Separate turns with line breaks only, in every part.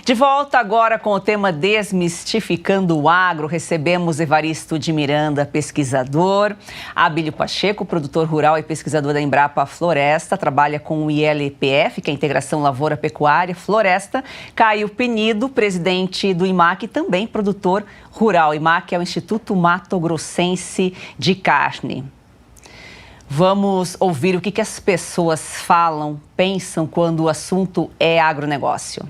De volta agora com o tema Desmistificando o Agro. Recebemos Evaristo de Miranda, pesquisador. Abílio Pacheco, produtor rural e pesquisador da Embrapa Floresta. Trabalha com o ILPF, que é a Integração Lavoura Pecuária Floresta. Caio Penido, presidente do IMAC, também produtor rural. IMAC é o Instituto Mato Grossense de Carne. Vamos ouvir o que as pessoas falam, pensam quando o assunto é agronegócio.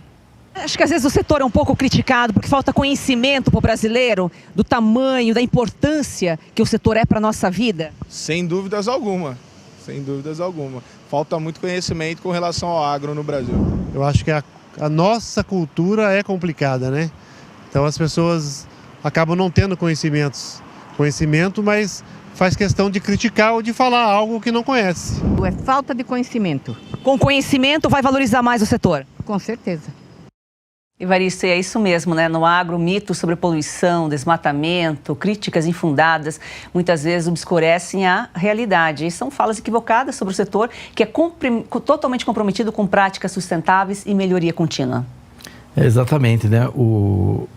Acho que às vezes o setor é um pouco criticado porque falta conhecimento para o brasileiro do tamanho, da importância que o setor é para a nossa vida.
Sem dúvidas alguma, sem dúvidas alguma. Falta muito conhecimento com relação ao agro no Brasil.
Eu acho que a nossa cultura é complicada, né? Então as pessoas acabam não tendo conhecimento, mas faz questão de criticar ou de falar algo que não conhece.
É falta de conhecimento.
Com conhecimento vai valorizar mais o setor?
Com certeza.
Evaristo, é isso mesmo, né? No agro, mitos sobre poluição, desmatamento, críticas infundadas, muitas vezes obscurecem a realidade. E são falas equivocadas sobre o setor que é totalmente comprometido com práticas sustentáveis e melhoria contínua.
Exatamente, né? O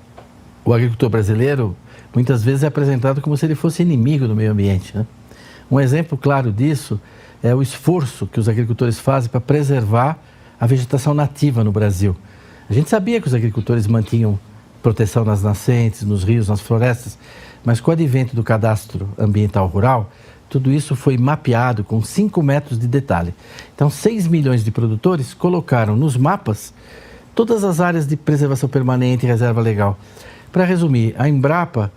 agricultor brasileiro muitas vezes é apresentado como se ele fosse inimigo do meio ambiente, né? Um exemplo claro disso é o esforço que os agricultores fazem para preservar a vegetação nativa no Brasil. A gente sabia que os agricultores mantinham proteção nas nascentes, nos rios, nas florestas, mas com o advento do cadastro ambiental rural, tudo isso foi mapeado com 5 metros de detalhe. Então, 6 milhões de produtores colocaram nos mapas todas as áreas de preservação permanente e reserva legal. Para resumir, a Embrapa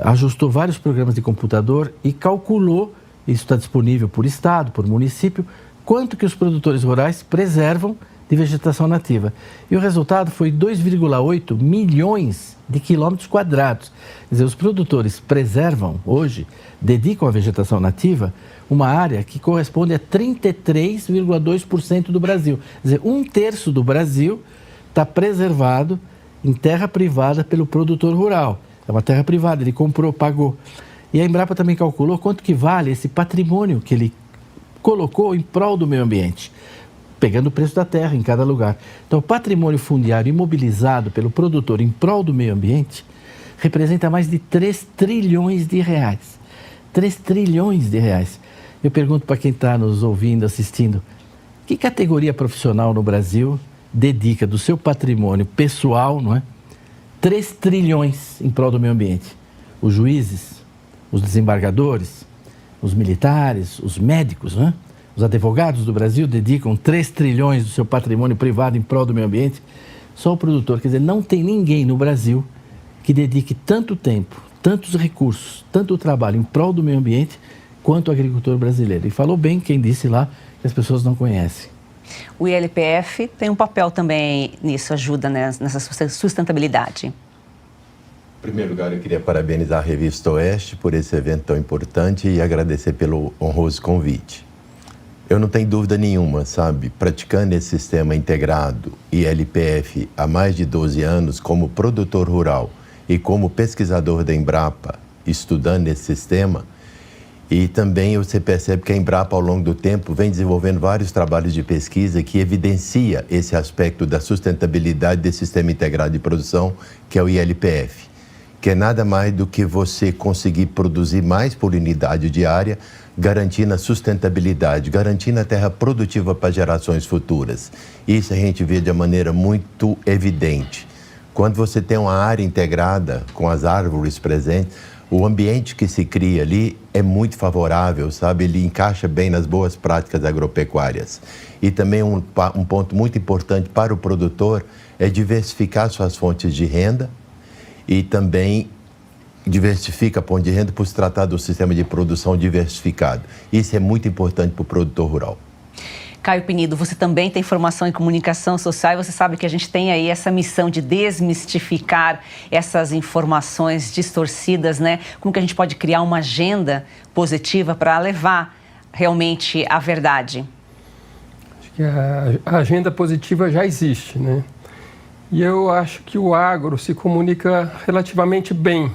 ajustou vários programas de computador e calculou, isso está disponível por estado, por município, quanto que os produtores rurais preservam de vegetação nativa. E o resultado foi 2,8 milhões de quilômetros quadrados. Quer dizer, os produtores preservam hoje, dedicam à vegetação nativa, uma área que corresponde a 33,2% do Brasil. Quer dizer, 1/3 do Brasil está preservado em terra privada pelo produtor rural. É uma terra privada, ele comprou, pagou. E a Embrapa também calculou quanto que vale esse patrimônio que ele colocou em prol do meio ambiente, pegando o preço da terra em cada lugar. Então, o patrimônio fundiário imobilizado pelo produtor em prol do meio ambiente representa mais de 3 trilhões de reais. 3 trilhões de reais. Eu pergunto para quem está nos ouvindo, assistindo, que categoria profissional no Brasil dedica do seu patrimônio pessoal, não é? 3 trilhões em prol do meio ambiente? Os juízes, os desembargadores, os militares, os médicos, não é? Os advogados do Brasil dedicam 3 trilhões do seu patrimônio privado em prol do meio ambiente. Só o produtor. Quer dizer, não tem ninguém no Brasil que dedique tanto tempo, tantos recursos, tanto trabalho em prol do meio ambiente quanto o agricultor brasileiro. E falou bem quem disse lá que as pessoas não conhecem.
O ILPF tem um papel também nisso, ajuda nessa sustentabilidade.
Em primeiro lugar, eu queria parabenizar a Revista Oeste por esse evento tão importante e agradecer pelo honroso convite. Eu não tenho dúvida nenhuma, sabe? Praticando esse sistema integrado ILPF há mais de 12 anos como produtor rural e como pesquisador da Embrapa, estudando esse sistema, e também você percebe que a Embrapa, ao longo do tempo, vem desenvolvendo vários trabalhos de pesquisa que evidencia esse aspecto da sustentabilidade desse sistema integrado de produção, que é o ILPF, que é nada mais do que você conseguir produzir mais por unidade diária, garantindo a sustentabilidade, garantindo a terra produtiva para gerações futuras. Isso a gente vê de maneira muito evidente. Quando você tem uma área integrada com as árvores presentes, o ambiente que se cria ali é muito favorável, sabe? Ele encaixa bem nas boas práticas agropecuárias. E também um ponto muito importante para o produtor é diversificar suas fontes de renda e também diversifica a fonte de renda por se tratar do sistema de produção diversificado. Isso é muito importante para o produtor rural.
Caio Penido, você também tem formação em comunicação social e você sabe que a gente tem aí essa missão de desmistificar essas informações distorcidas, né? Como que a gente pode criar uma agenda positiva para levar realmente a verdade?
Acho que a agenda positiva já existe, né? E eu acho que o agro se comunica relativamente bem.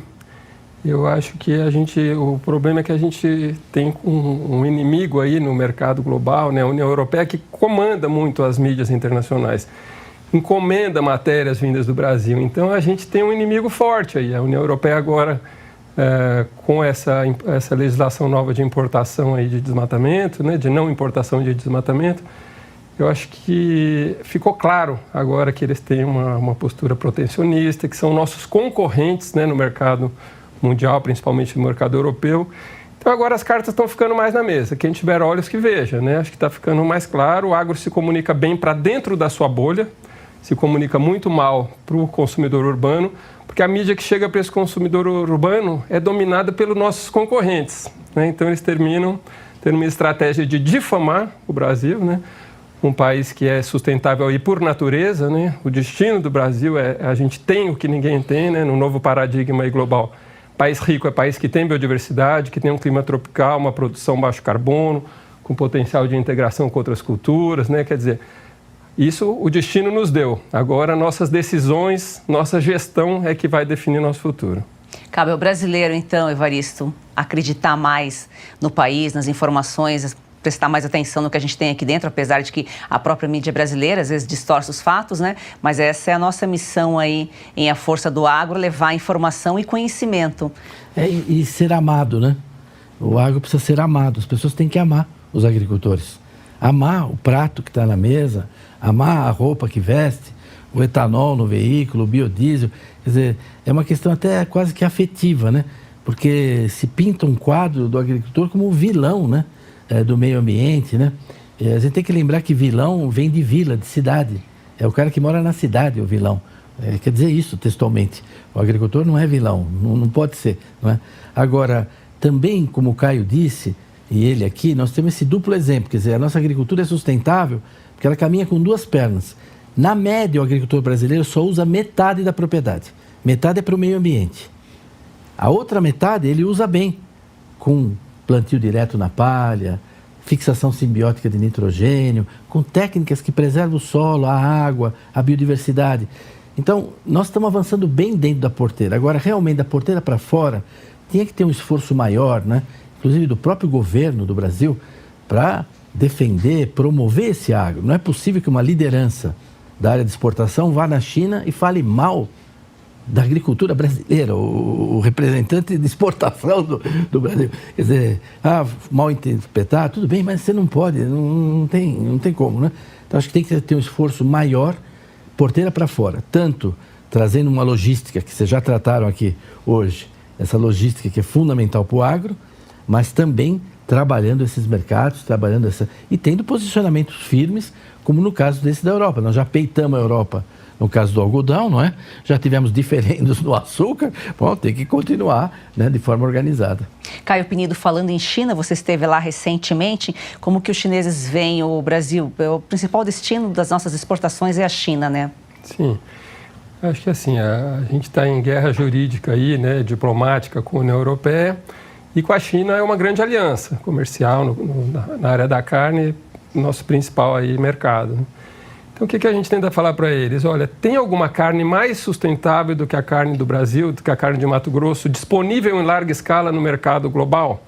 Eu acho que o problema é que a gente tem um inimigo aí no mercado global, né? A União Europeia, que comanda muito as mídias internacionais. encomenda matérias vindas do Brasil. Então, a gente tem um inimigo forte aí. A União Europeia agora, com essa legislação nova de importação aí de desmatamento, né, de não importação de desmatamento, eu acho que ficou claro agora que eles têm uma postura protecionista, que são nossos concorrentes, né, no mercado mundial, principalmente no mercado europeu. Então agora as cartas estão ficando mais na mesa. Quem tiver olhos que veja, né? Acho que está ficando mais claro. O agro se comunica bem para dentro da sua bolha, se comunica muito mal para o consumidor urbano, porque a mídia que chega para esse consumidor urbano é dominada pelos nossos concorrentes, né? Então eles terminam tendo uma estratégia de difamar o Brasil, né? Um país que é sustentável aí por natureza, né? O destino do Brasil a gente tem o que ninguém tem, né? No novo paradigma aí global. País rico é país que tem biodiversidade, que tem um clima tropical, uma produção baixo carbono, com potencial de integração com outras culturas, né? Quer dizer, isso o destino nos deu. Agora nossas decisões, nossa gestão é que vai definir nosso futuro.
Cabe ao brasileiro, então, Evaristo, acreditar mais no país, nas informações, prestar mais atenção no que a gente tem aqui dentro, apesar de que a própria mídia brasileira às vezes distorce os fatos, né? Mas essa é a nossa missão aí em A Força do Agro, levar informação e conhecimento.
E ser amado, né? O agro precisa ser amado, as pessoas têm que amar os agricultores. Amar o prato que está na mesa, amar a roupa que veste, o etanol no veículo, o biodiesel. Quer dizer, é uma questão até quase que afetiva, né? Porque se pinta um quadro do agricultor como um vilão, né? Do meio ambiente, né? E a gente tem que lembrar que vilão vem de vila, de cidade. É o cara que mora na cidade, o vilão. Quer dizer isso textualmente. O agricultor não é vilão, não pode ser, não é? Agora, também, como o Caio disse, e ele aqui, nós temos esse duplo exemplo. Quer dizer, a nossa agricultura é sustentável porque ela caminha com duas pernas. Na média, o agricultor brasileiro só usa metade da propriedade. Metade é para o meio ambiente. A outra metade ele usa bem, com plantio direto na palha, fixação simbiótica de nitrogênio, com técnicas que preservam o solo, a água, a biodiversidade. Então, nós estamos avançando bem dentro da porteira. Agora, realmente, da porteira para fora, tinha que ter um esforço maior, né? Inclusive do próprio governo do Brasil, para defender, promover esse agro. Não é possível que uma liderança da área de exportação vá na China e fale mal da agricultura brasileira, o representante de exportação do Brasil. Quer dizer, mal interpretar, tudo bem, mas você não pode, não tem como, né? Então, acho que tem que ter um esforço maior, porteira para fora, tanto trazendo uma logística, que vocês já trataram aqui hoje, essa logística que é fundamental para o agro, mas também trabalhando esses mercados, e tendo posicionamentos firmes, como no caso desse da Europa. Nós já peitamos a Europa no caso do algodão, não é? Já tivemos diferendos no açúcar, bom, tem que continuar, né, de forma organizada.
Caio Pinido, falando em China, você esteve lá recentemente, como que os chineses veem o Brasil? O principal destino das nossas exportações é a China, né?
Sim, acho que assim, a gente está em guerra jurídica aí, né, diplomática com a União Europeia, e com a China é uma grande aliança comercial na área da carne, nosso principal aí mercado. Então, o que a gente tenta falar para eles? Olha, tem alguma carne mais sustentável do que a carne do Brasil, do que a carne de Mato Grosso, disponível em larga escala no mercado global?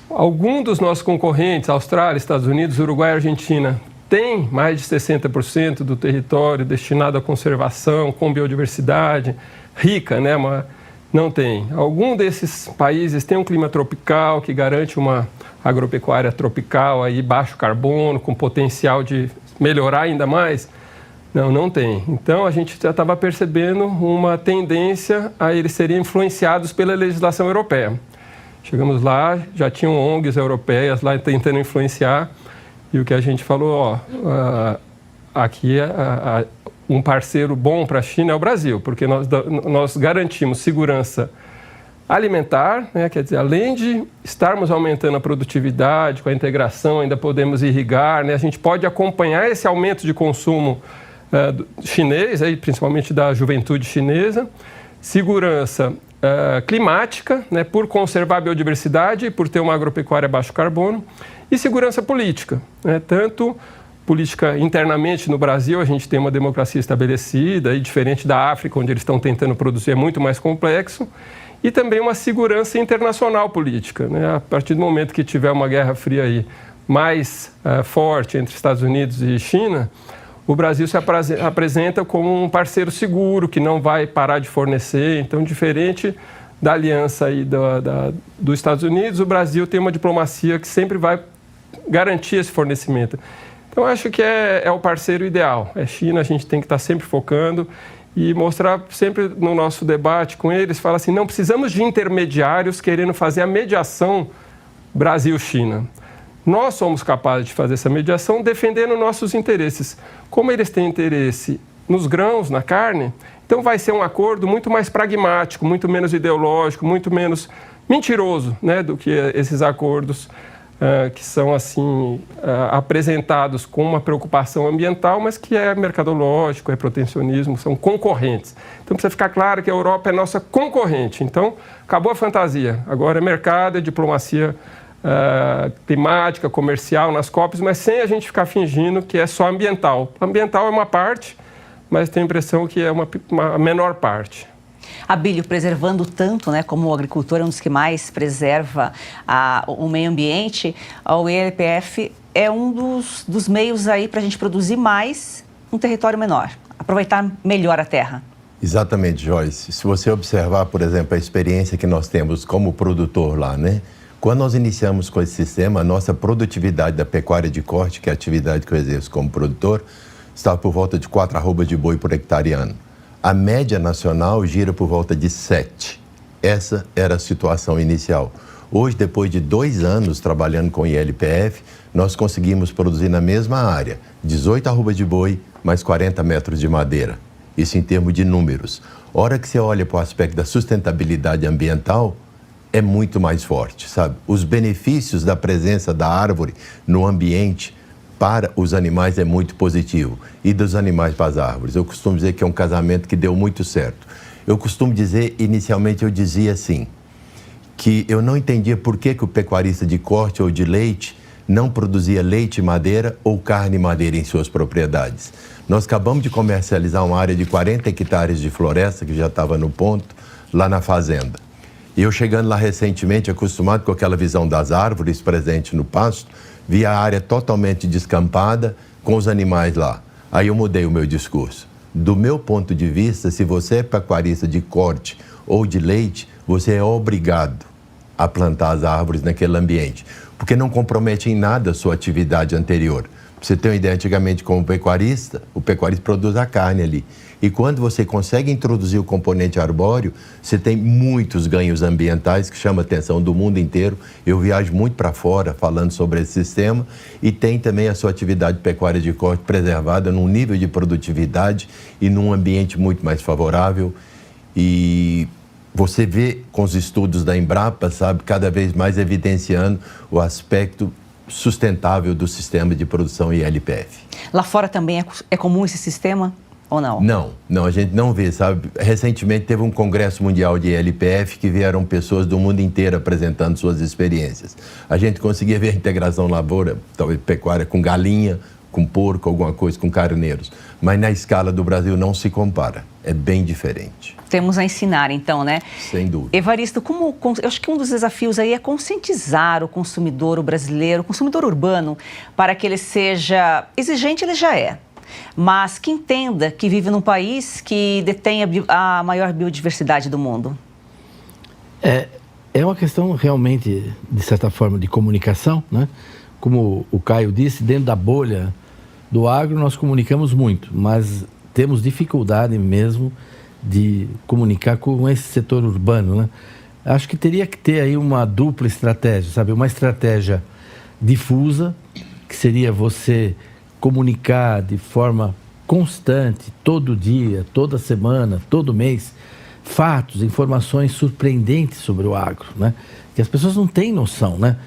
Algum dos nossos concorrentes, Austrália, Estados Unidos, Uruguai e Argentina, tem mais de 60% do território destinado à conservação, com biodiversidade rica, né? Não tem. Algum desses países tem um clima tropical que garante uma agropecuária tropical, aí, baixo carbono, com potencial de melhorar ainda mais? Não tem. Então, a gente já estava percebendo uma tendência a eles serem influenciados pela legislação europeia. Chegamos lá, já tinham ONGs europeias lá tentando influenciar, e o que a gente falou, aqui um parceiro bom para a China é o Brasil, porque nós garantimos segurança alimentar, né? Quer dizer, além de estarmos aumentando a produtividade, com a integração, ainda podemos irrigar, né? A gente pode acompanhar esse aumento de consumo chinês, aí, principalmente da juventude chinesa, segurança climática, né? Por conservar a biodiversidade e por ter uma agropecuária baixo carbono, e segurança política, né? Tanto política internamente no Brasil, a gente tem uma democracia estabelecida, e diferente da África, onde eles estão tentando produzir, é muito mais complexo, e também uma segurança internacional política, né? A partir do momento que tiver uma guerra fria aí mais forte entre Estados Unidos e China, o Brasil se apresenta como um parceiro seguro, que não vai parar de fornecer. Então, diferente da aliança aí dos Estados Unidos, o Brasil tem uma diplomacia que sempre vai garantir esse fornecimento. Então, acho que é o parceiro ideal. É China, a gente tem que estar sempre focando e mostrar sempre no nosso debate com eles, fala assim, não precisamos de intermediários querendo fazer a mediação Brasil-China. Nós somos capazes de fazer essa mediação defendendo nossos interesses. Como eles têm interesse nos grãos, na carne, então vai ser um acordo muito mais pragmático, muito menos ideológico, muito menos mentiroso, né, do que esses acordos que são assim apresentados com uma preocupação ambiental, mas que é mercadológico, é protecionismo, são concorrentes. Então precisa ficar claro que a Europa é nossa concorrente. Então acabou a fantasia, agora é mercado, é diplomacia climática, comercial nas COPs, mas sem a gente ficar fingindo que é só ambiental. Ambiental é uma parte, mas tenho a impressão que é uma menor parte.
Abílio, preservando tanto, né, como o agricultor é um dos que mais preserva o meio ambiente, o ELPF é um dos meios aí para a gente produzir mais um território menor, aproveitar melhor a terra.
Exatamente, Joyce. Se você observar, por exemplo, a experiência que nós temos como produtor lá, né? Quando nós iniciamos com esse sistema, a nossa produtividade da pecuária de corte, que é a atividade que eu exerço como produtor, estava por volta de 4 arrobas de boi por hectare ano. A média nacional gira por volta de 7. Essa era a situação inicial. Hoje, depois de 2 anos trabalhando com ILPF, nós conseguimos produzir na mesma área 18 arrobas de boi, mais 40 metros de madeira. Isso em termos de números. Hora que você olha para o aspecto da sustentabilidade ambiental, é muito mais forte, sabe? Os benefícios da presença da árvore no ambiente para os animais é muito positivo. E dos animais para as árvores. Eu costumo dizer que é um casamento que deu muito certo. Eu costumo dizer, inicialmente eu dizia assim, que eu não entendia por que o pecuarista de corte ou de leite não produzia leite e madeira ou carne e madeira em suas propriedades. Nós acabamos de comercializar uma área de 40 hectares de floresta, que já estava no ponto, lá na fazenda. E eu chegando lá recentemente, acostumado com aquela visão das árvores presente no pasto, vi a área totalmente descampada com os animais lá. Aí eu mudei o meu discurso. Do meu ponto de vista, se você é pecuarista de corte ou de leite, você é obrigado a plantar as árvores naquele ambiente, porque não compromete em nada a sua atividade anterior. Pra você ter uma ideia, antigamente como pecuarista, o pecuarista produz a carne ali. E quando você consegue introduzir o componente arbóreo, você tem muitos ganhos ambientais que chamam a atenção do mundo inteiro. Eu viajo muito para fora falando sobre esse sistema e tem também a sua atividade pecuária de corte preservada num nível de produtividade e num ambiente muito mais favorável. E você vê com os estudos da Embrapa, sabe, cada vez mais evidenciando o aspecto sustentável do sistema de produção ILPF.
Lá fora também é comum esse sistema ou não?
Não, a gente não vê, sabe? Recentemente teve um congresso mundial de ILPF que vieram pessoas do mundo inteiro apresentando suas experiências. A gente conseguia ver a integração lavoura, talvez pecuária, com galinha, com porco, alguma coisa, com carneiros. Mas na escala do Brasil não se compara, é bem diferente.
Temos a ensinar, então, né?
Sem dúvida.
Evaristo, eu acho que um dos desafios aí é conscientizar o consumidor, o brasileiro, o consumidor urbano, para que ele seja exigente, ele já é, mas que entenda que vive num país que detém a maior biodiversidade do mundo.
É uma questão realmente, de certa forma, de comunicação, né? Como o Caio disse, dentro da bolha do agro nós comunicamos muito, mas temos dificuldade mesmo de comunicar com esse setor urbano, né? Acho que teria que ter aí uma dupla estratégia, sabe? Uma estratégia difusa, que seria você comunicar de forma constante, todo dia, toda semana, todo mês, fatos, informações surpreendentes sobre o agro, né? Que as pessoas não têm noção, né?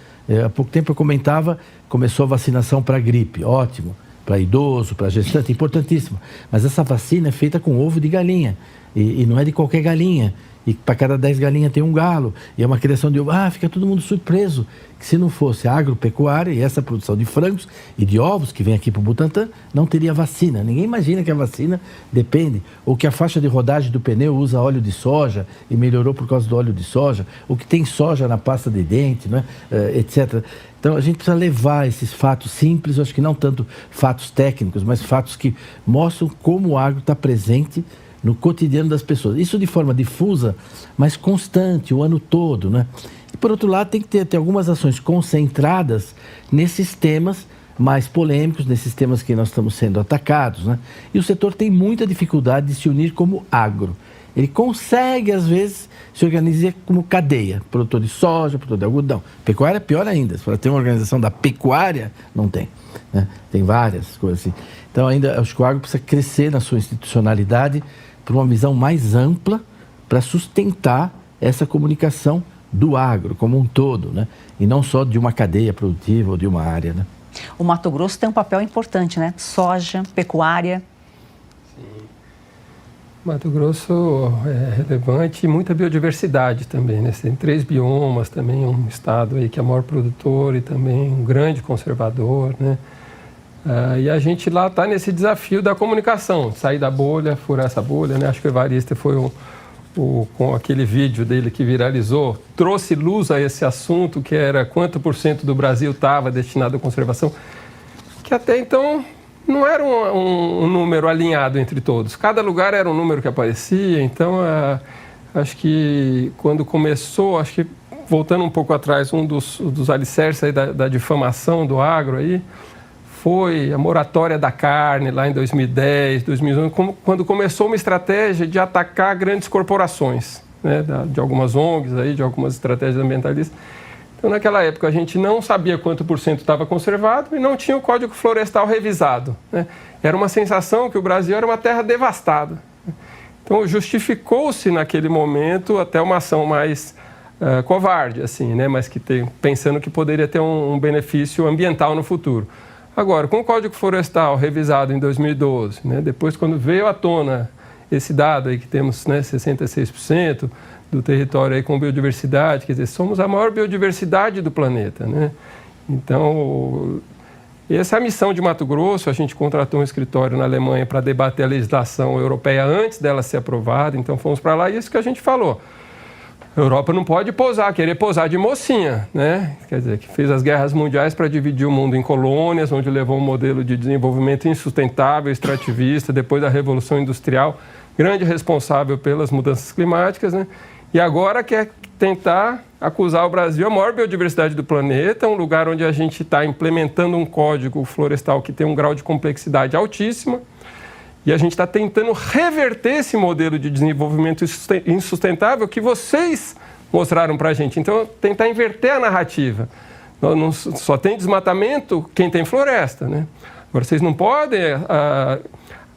Há pouco tempo eu comentava, começou a vacinação para gripe, ótimo, para idoso, para gestante, importantíssimo. Mas essa vacina é feita com ovo de galinha. E não é de qualquer galinha. E para cada 10 galinhas tem um galo. E é uma criação de ovo. Fica todo mundo surpreso. Que se não fosse a agropecuária e essa produção de frangos e de ovos que vem aqui para o Butantã, não teria vacina. Ninguém imagina que a vacina depende. Ou que a faixa de rodagem do pneu usa óleo de soja e melhorou por causa do óleo de soja. Ou que tem soja na pasta de dente, né? Etc. Então a gente precisa levar esses fatos simples, eu acho que não tanto fatos técnicos, mas fatos que mostram como o agro está presente no cotidiano das pessoas. Isso de forma difusa, mas constante, o ano todo, né? E por outro lado, tem que ter algumas ações concentradas nesses temas mais polêmicos, nesses temas que nós estamos sendo atacados, né? E o setor tem muita dificuldade de se unir como agro. Ele consegue, às vezes, se organizar como cadeia. Produtor de soja, produtor de algodão. Pecuária é pior ainda. Se for ter uma organização da pecuária, não tem, né? Tem várias coisas assim. Então, ainda acho que o agro precisa crescer na sua institucionalidade por uma visão mais ampla para sustentar essa comunicação do agro como um todo, né? E não só de uma cadeia produtiva ou de uma área, né?
O Mato Grosso tem um papel importante, né? Soja, pecuária.
Mato Grosso é relevante e muita biodiversidade também, né? Tem 3 biomas também, um estado aí que é maior produtor e também um grande conservador, né? E a gente lá está nesse desafio da comunicação, sair da bolha, furar essa bolha, né? Acho que o Evarista foi com aquele vídeo dele que viralizou, trouxe luz a esse assunto, que era quanto % do Brasil estava destinado à conservação, que até então não era um número alinhado entre todos. Cada lugar era um número que aparecia, então acho que quando começou, acho que voltando um pouco atrás, um dos alicerces aí da difamação do agro aí, foi a moratória da carne lá em 2010, 2011, quando começou uma estratégia de atacar grandes corporações, né, de algumas ONGs, aí, de algumas estratégias ambientalistas. Então, naquela época, a gente não sabia quanto % estava conservado e não tinha o Código Florestal revisado, né? Era uma sensação que o Brasil era uma terra devastada. Então, justificou-se naquele momento até uma ação mais covarde, assim, né, mas pensando que poderia ter um benefício ambiental no futuro. Agora, com o Código Florestal revisado em 2012, né, depois quando veio à tona esse dado aí que temos, né, 66% do território aí com biodiversidade, quer dizer, somos a maior biodiversidade do planeta, né? Então, essa é a missão de Mato Grosso. A gente contratou um escritório na Alemanha para debater a legislação europeia antes dela ser aprovada, então fomos para lá e isso que a gente falou. A Europa não pode querer posar de mocinha, né? Quer dizer, que fez as guerras mundiais para dividir o mundo em colônias, onde levou um modelo de desenvolvimento insustentável, extrativista, depois da Revolução Industrial, grande responsável pelas mudanças climáticas, né? E agora quer tentar acusar o Brasil, a maior biodiversidade do planeta, um lugar onde a gente está implementando um código florestal que tem um grau de complexidade altíssima, e a gente está tentando reverter esse modelo de desenvolvimento insustentável que vocês mostraram para a gente. Então, tentar inverter a narrativa. Não, só tem desmatamento quem tem floresta, né? Agora, vocês não podem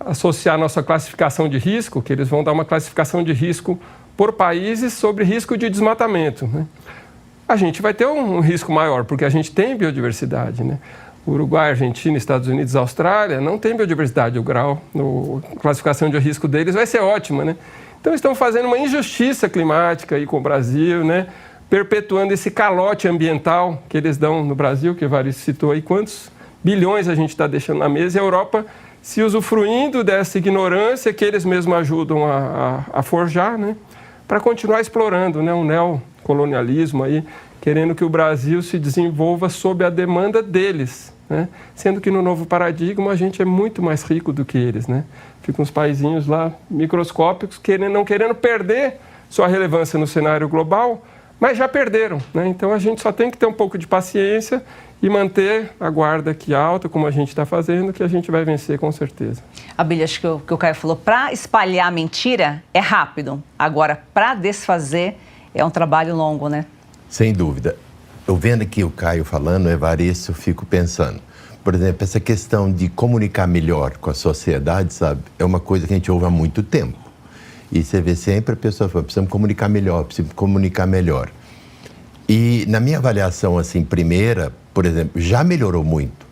associar a nossa classificação de risco, que eles vão dar uma classificação de risco por países sobre risco de desmatamento, né? A gente vai ter um risco maior, porque a gente tem biodiversidade, né? Uruguai, Argentina, Estados Unidos, Austrália, não tem biodiversidade. O grau, a classificação de risco deles vai ser ótima, né? Então, estão fazendo uma injustiça climática aí com o Brasil, né? Perpetuando esse calote ambiental que eles dão no Brasil, que o Evaristo citou aí, quantos bilhões a gente está deixando na mesa, e a Europa se usufruindo dessa ignorância que eles mesmos ajudam a forjar, né? Para continuar explorando, né? Um neocolonialismo aí, querendo que o Brasil se desenvolva sob a demanda deles, né? Sendo que no novo paradigma a gente é muito mais rico do que eles, né? Ficam uns paizinhos lá microscópicos não querendo perder sua relevância no cenário global, mas já perderam, né? Então a gente só tem que ter um pouco de paciência e manter a guarda aqui alta, como a gente está fazendo, que a gente vai vencer com certeza.
Abílio, acho que o Caio falou, para espalhar a mentira é rápido, agora para desfazer é um trabalho longo, né?
Sem dúvida. Eu vendo aqui o Caio falando, o Evaristo, eu fico pensando. Por exemplo, essa questão de comunicar melhor com a sociedade, sabe? É uma coisa que a gente ouve há muito tempo. E você vê sempre a pessoa falando, precisamos comunicar melhor. E na minha avaliação, assim, primeira, por exemplo, já melhorou muito.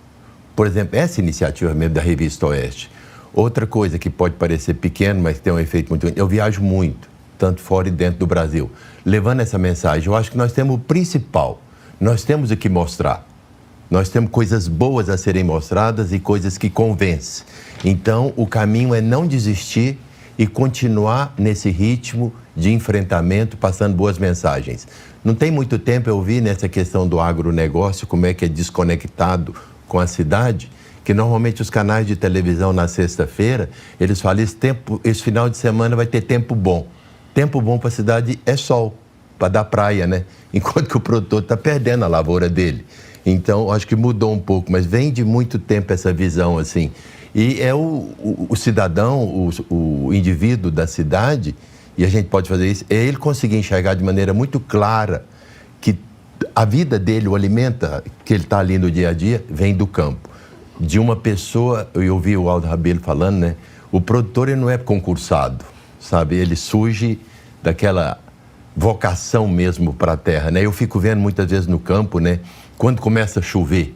Por exemplo, essa iniciativa mesmo da Revista Oeste. Outra coisa que pode parecer pequeno, mas tem um efeito muito grande, eu viajo muito, tanto fora e dentro do Brasil, levando essa mensagem. Eu acho que nós temos o principal, nós temos o que mostrar. Nós temos coisas boas a serem mostradas e coisas que convencem. Então, o caminho é não desistir e continuar nesse ritmo de enfrentamento, passando boas mensagens. Não tem muito tempo eu vi nessa questão do agronegócio, como é que é desconectado com a cidade, que normalmente os canais de televisão na sexta-feira, eles falam, esse final de semana vai ter tempo bom. Tempo bom para a cidade é sol, para dar praia, né? Enquanto que o produtor está perdendo a lavoura dele. Então, acho que mudou um pouco, mas vem de muito tempo essa visão, assim. E é o cidadão, o indivíduo da cidade, e a gente pode fazer isso, é ele conseguir enxergar de maneira muito clara que a vida dele, o alimento que ele está ali no dia a dia, vem do campo. De uma pessoa, eu ouvi o Aldo Rabelo falando, né? O produtor, ele não é concursado, sabe? Ele surge daquela vocação mesmo para a terra, né? Eu fico vendo muitas vezes no campo, né? Quando começa a chover,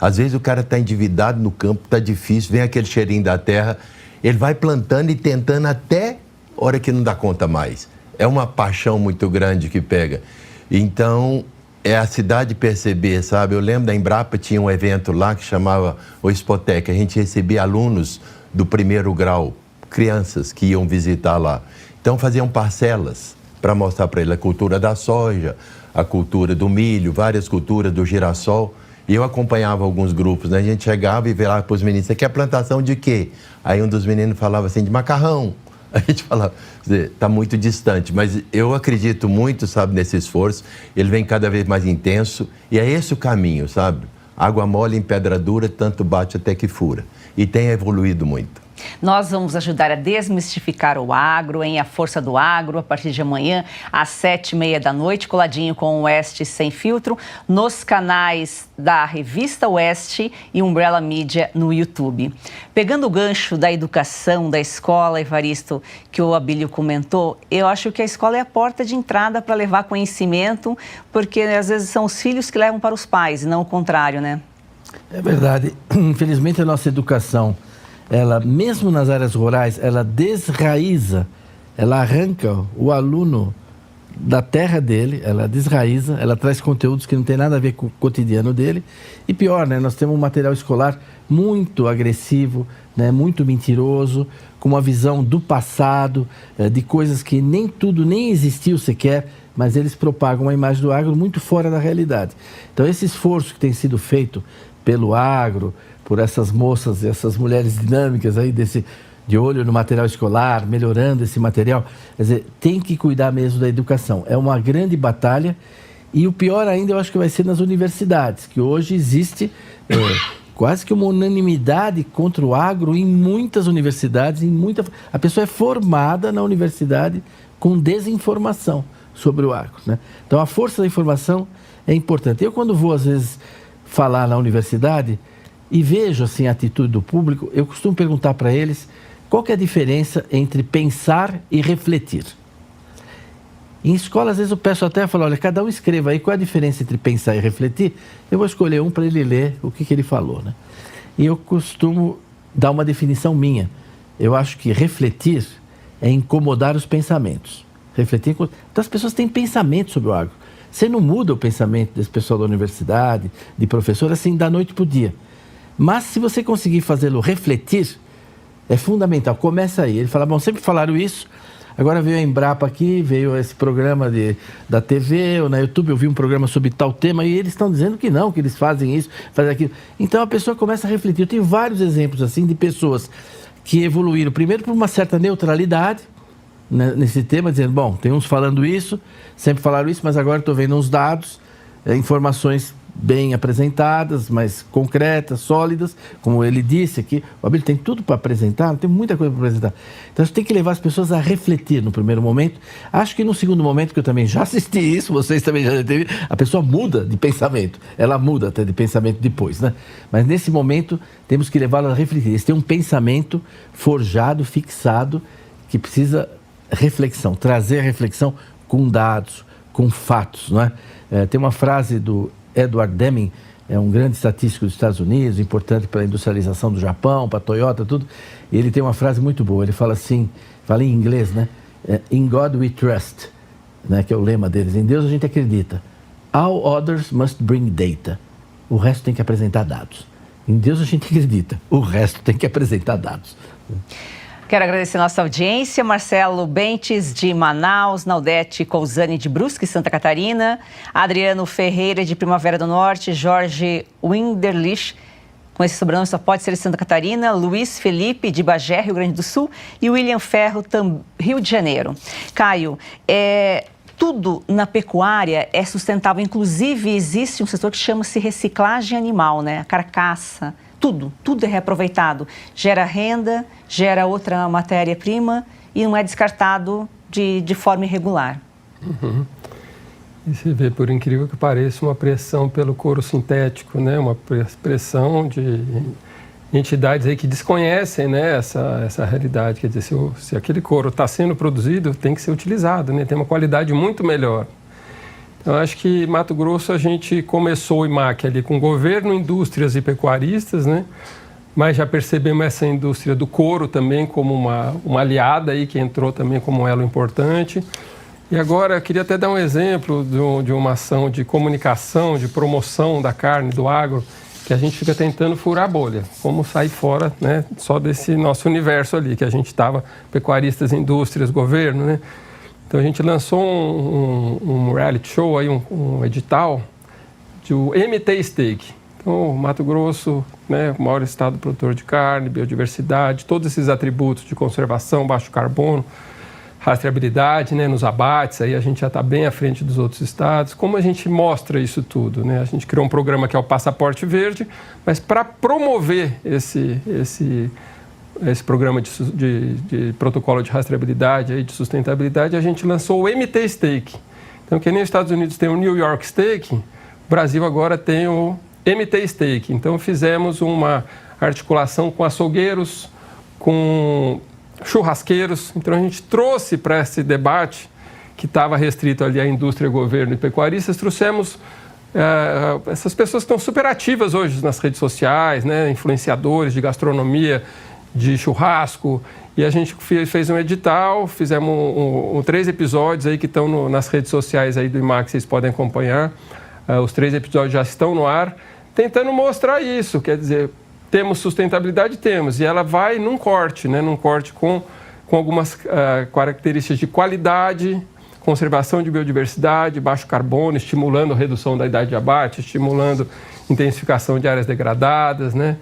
às vezes o cara está endividado no campo, está difícil, vem aquele cheirinho da terra, ele vai plantando e tentando até a hora que não dá conta mais. É uma paixão muito grande que pega. Então, é a cidade perceber, sabe? Eu lembro da Embrapa, tinha um evento lá que chamava o Expotec, a gente recebia alunos do primeiro grau, crianças que iam visitar lá. Então, faziam parcelas para mostrar para ele a cultura da soja, a cultura do milho, várias culturas do girassol. E eu acompanhava alguns grupos, né? A gente chegava e virava para os meninos, você quer plantação de quê? Aí um dos meninos falava assim, de macarrão. A gente falava, está muito distante, mas eu acredito muito, sabe, nesse esforço. Ele vem cada vez mais intenso e é esse o caminho, sabe? Água mole em pedra dura, tanto bate até que fura. E tem evoluído muito.
Nós vamos ajudar a desmistificar o agro em A Força do Agro, a partir de amanhã, às 7h30 da noite, coladinho com o Oeste Sem Filtro, nos canais da Revista Oeste e Umbrella Mídia no YouTube. Pegando o gancho da educação, da escola, Evaristo, que o Abílio comentou, eu acho que a escola é a porta de entrada para levar conhecimento, porque às vezes são os filhos que levam para os pais, e não o contrário, né?
É verdade. Infelizmente, a nossa educação, ela, mesmo nas áreas rurais, ela desraiza, ela arranca o aluno da terra dele, ela desraiza, ela traz conteúdos que não tem nada a ver com o cotidiano dele. E pior, né, nós temos um material escolar muito agressivo, né, muito mentiroso, com uma visão do passado, de coisas que nem tudo, nem existiu sequer, mas eles propagam uma imagem do agro muito fora da realidade. Então, esse esforço que tem sido feito pelo agro, por essas moças e essas mulheres dinâmicas aí de olho no material escolar, melhorando esse material, quer dizer, tem que cuidar mesmo da educação. É uma grande batalha e o pior ainda eu acho que vai ser nas universidades, que hoje existe quase que uma unanimidade contra o agro em muitas universidades, a pessoa é formada na universidade com desinformação sobre o agro, né? Então a força da informação é importante. Eu quando vou às vezes falar na universidade e vejo assim a atitude do público, eu costumo perguntar para eles qual que é a diferença entre pensar e refletir. Em escola, às vezes eu peço até, falo, olha, cada um escreva aí qual é a diferença entre pensar e refletir, eu vou escolher um para ele ler o que ele falou, né? E eu costumo dar uma definição minha. Eu acho que refletir é incomodar os pensamentos. Refletir, então as pessoas têm pensamento sobre o agro. Você não muda o pensamento desse pessoal da universidade, de professor, assim, da noite para o dia. Mas se você conseguir fazê-lo refletir, é fundamental. Começa aí. Ele fala, bom, sempre falaram isso, agora veio a Embrapa aqui, veio esse programa da TV ou na YouTube, eu vi um programa sobre tal tema e eles estão dizendo que não, que eles fazem isso, fazem aquilo. Então a pessoa começa a refletir. Eu tenho vários exemplos assim de pessoas que evoluíram, primeiro por uma certa neutralidade, né, nesse tema, dizendo, bom, tem uns falando isso, sempre falaram isso, mas agora estou vendo uns dados, informações bem apresentadas, mais concretas, sólidas, como ele disse aqui, o Abílio tem tudo para apresentar, tem muita coisa para apresentar. Então, a gente tem que levar as pessoas a refletir no primeiro momento. Acho que no segundo momento, que eu também já assisti isso, vocês também já teve, a pessoa muda de pensamento, ela muda até de pensamento depois, né? Mas nesse momento, temos que levá-la a refletir. Eles têm um pensamento forjado, fixado, que precisa reflexão, trazer a reflexão com dados, com fatos, não é? Tem uma frase do Edward Deming, é um grande estatístico dos Estados Unidos, importante para a industrialização do Japão, para a Toyota, tudo. E ele tem uma frase muito boa, ele fala assim, fala em inglês, né? In God we trust, né? Que é o lema deles. Em Deus a gente acredita. All others must bring data. O resto tem que apresentar dados. Em Deus a gente acredita. O resto tem que apresentar dados.
Quero agradecer a nossa audiência, Marcelo Bentes, de Manaus, Naudete Cousani, de Brusque, Santa Catarina, Adriano Ferreira, de Primavera do Norte, Jorge Winderlich, com esse sobrenome só pode ser de Santa Catarina, Luiz Felipe, de Bagé, Rio Grande do Sul, e William Ferro, Rio de Janeiro. Caio, tudo na pecuária é sustentável, inclusive existe um setor que chama-se reciclagem animal, né? A carcaça. Tudo é reaproveitado, gera renda, gera outra matéria-prima e não é descartado de forma irregular.
Uhum. E você vê, por incrível que pareça, uma pressão pelo couro sintético, né? Uma pressão de entidades aí que desconhecem, né, essa realidade. Quer dizer, se aquele couro está sendo produzido, tem que ser utilizado, né? Tem uma qualidade muito melhor. Eu acho que Mato Grosso a gente começou o IMAC ali com governo, indústrias e pecuaristas, né? Mas já percebemos essa indústria do couro também como uma aliada aí que entrou também como um elo importante. E agora eu queria até dar um exemplo de uma ação de comunicação, de promoção da carne, do agro, que a gente fica tentando furar a bolha. Como sair fora, né, só desse nosso universo ali, que a gente estava, pecuaristas, indústrias, governo, né? Então a gente lançou um reality show, aí, um edital, do MT Steak. Então o Mato Grosso, né, o maior estado produtor de carne, biodiversidade, todos esses atributos de conservação, baixo carbono, rastreabilidade, né, nos abates, aí a gente já está bem à frente dos outros estados. Como a gente mostra isso tudo, né? A gente criou um programa que é o Passaporte Verde, mas para promover esse programa de protocolo de rastreabilidade e de sustentabilidade, a gente lançou o MT Steak. Então, que nem os Estados Unidos tem o New York Steak, o Brasil agora tem o MT Steak. Então, fizemos uma articulação com açougueiros, com churrasqueiros. Então, a gente trouxe para esse debate, que estava restrito ali à indústria, governo e pecuaristas, trouxemos essas pessoas que estão super ativas hoje nas redes sociais, né, influenciadores de gastronomia, de churrasco, e a gente fez um edital, fizemos 3 episódios aí que estão nas redes sociais aí do IMAC, vocês podem acompanhar. Os 3 episódios já estão no ar, tentando mostrar isso, quer dizer, temos sustentabilidade, temos, e ela vai num corte, né, num corte com algumas características de qualidade, conservação de biodiversidade, baixo carbono, estimulando a redução da idade de abate, estimulando intensificação de áreas degradadas, né?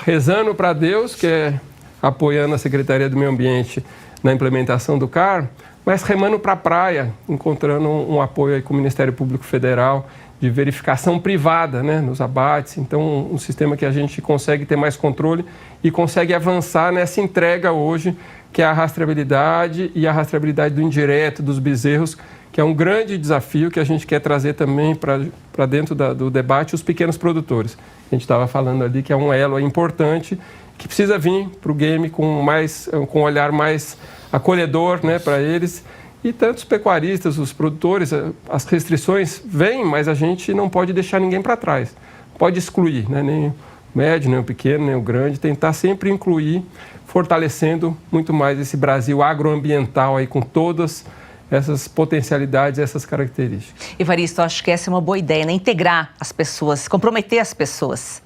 Rezando para Deus, que é apoiando a Secretaria do Meio Ambiente na implementação do CAR, mas remando para a praia, encontrando um apoio aí com o Ministério Público Federal de verificação privada, né, nos abates. Então, um sistema que a gente consegue ter mais controle e consegue avançar nessa entrega hoje, que é a rastreabilidade e a rastreabilidade do indireto, dos bezerros, que é um grande desafio que a gente quer trazer também para dentro do debate os pequenos produtores. A gente estava falando ali que é um elo importante que precisa vir para o game com um olhar mais acolhedor, né, para eles. E tantos pecuaristas, os produtores, as restrições vêm, mas a gente não pode deixar ninguém para trás. Pode excluir, né, nem o médio, nem o pequeno, nem o grande, tentar sempre incluir, fortalecendo muito mais esse Brasil agroambiental aí com todas essas potencialidades, essas características.
Evaristo, acho que essa é uma boa ideia, né? Integrar as pessoas, comprometer as pessoas.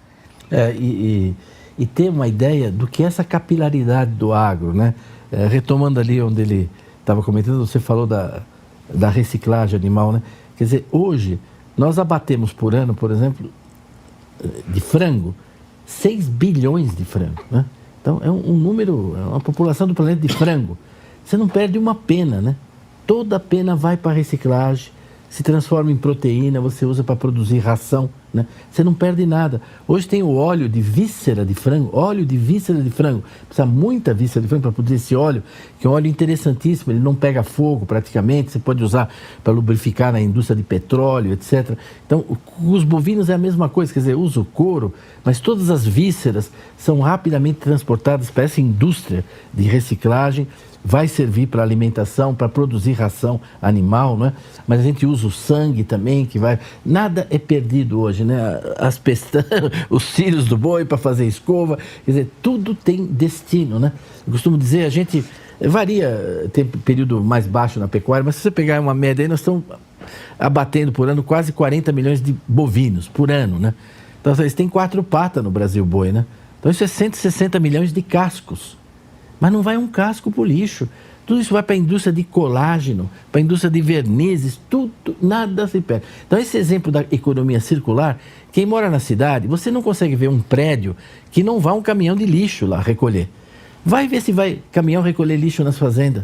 E ter uma ideia do que é essa capilaridade do agro, né? Retomando ali onde ele estava comentando, você falou da reciclagem animal, né? Quer dizer, hoje nós abatemos por ano, por exemplo, de frango, 6 bilhões de frango, né? Então é um número, é uma população do planeta de frango. Você não perde uma pena, né? Toda a pena vai para a reciclagem, se transforma em proteína, você usa para produzir ração, né? Você não perde nada. Hoje tem o óleo de víscera de frango, precisa muita víscera de frango para produzir esse óleo, que é um óleo interessantíssimo, ele não pega fogo praticamente, você pode usar para lubrificar na indústria de petróleo, etc. Então, os bovinos é a mesma coisa, quer dizer, usa o couro, mas todas as vísceras são rapidamente transportadas para essa indústria de reciclagem, vai servir para alimentação, para produzir ração animal, não é? Mas a gente usa o sangue também, que vai... Nada é perdido hoje, né? As pestanas, os cílios do boi para fazer escova, quer dizer, tudo tem destino, né? Eu costumo dizer, a gente varia, tem período mais baixo na pecuária, mas se você pegar uma média aí, nós estamos abatendo por ano quase 40 milhões de bovinos por ano, né? Então, eles têm 4 patas no Brasil, boi, né? Então, isso é 160 milhões de cascos. Mas não vai um casco para o lixo. Tudo isso vai para a indústria de colágeno, para a indústria de vernizes, tudo, nada se perde. Então, esse exemplo da economia circular, quem mora na cidade, você não consegue ver um prédio que não vá um caminhão de lixo lá recolher. Vai ver se vai caminhão recolher lixo nas fazendas.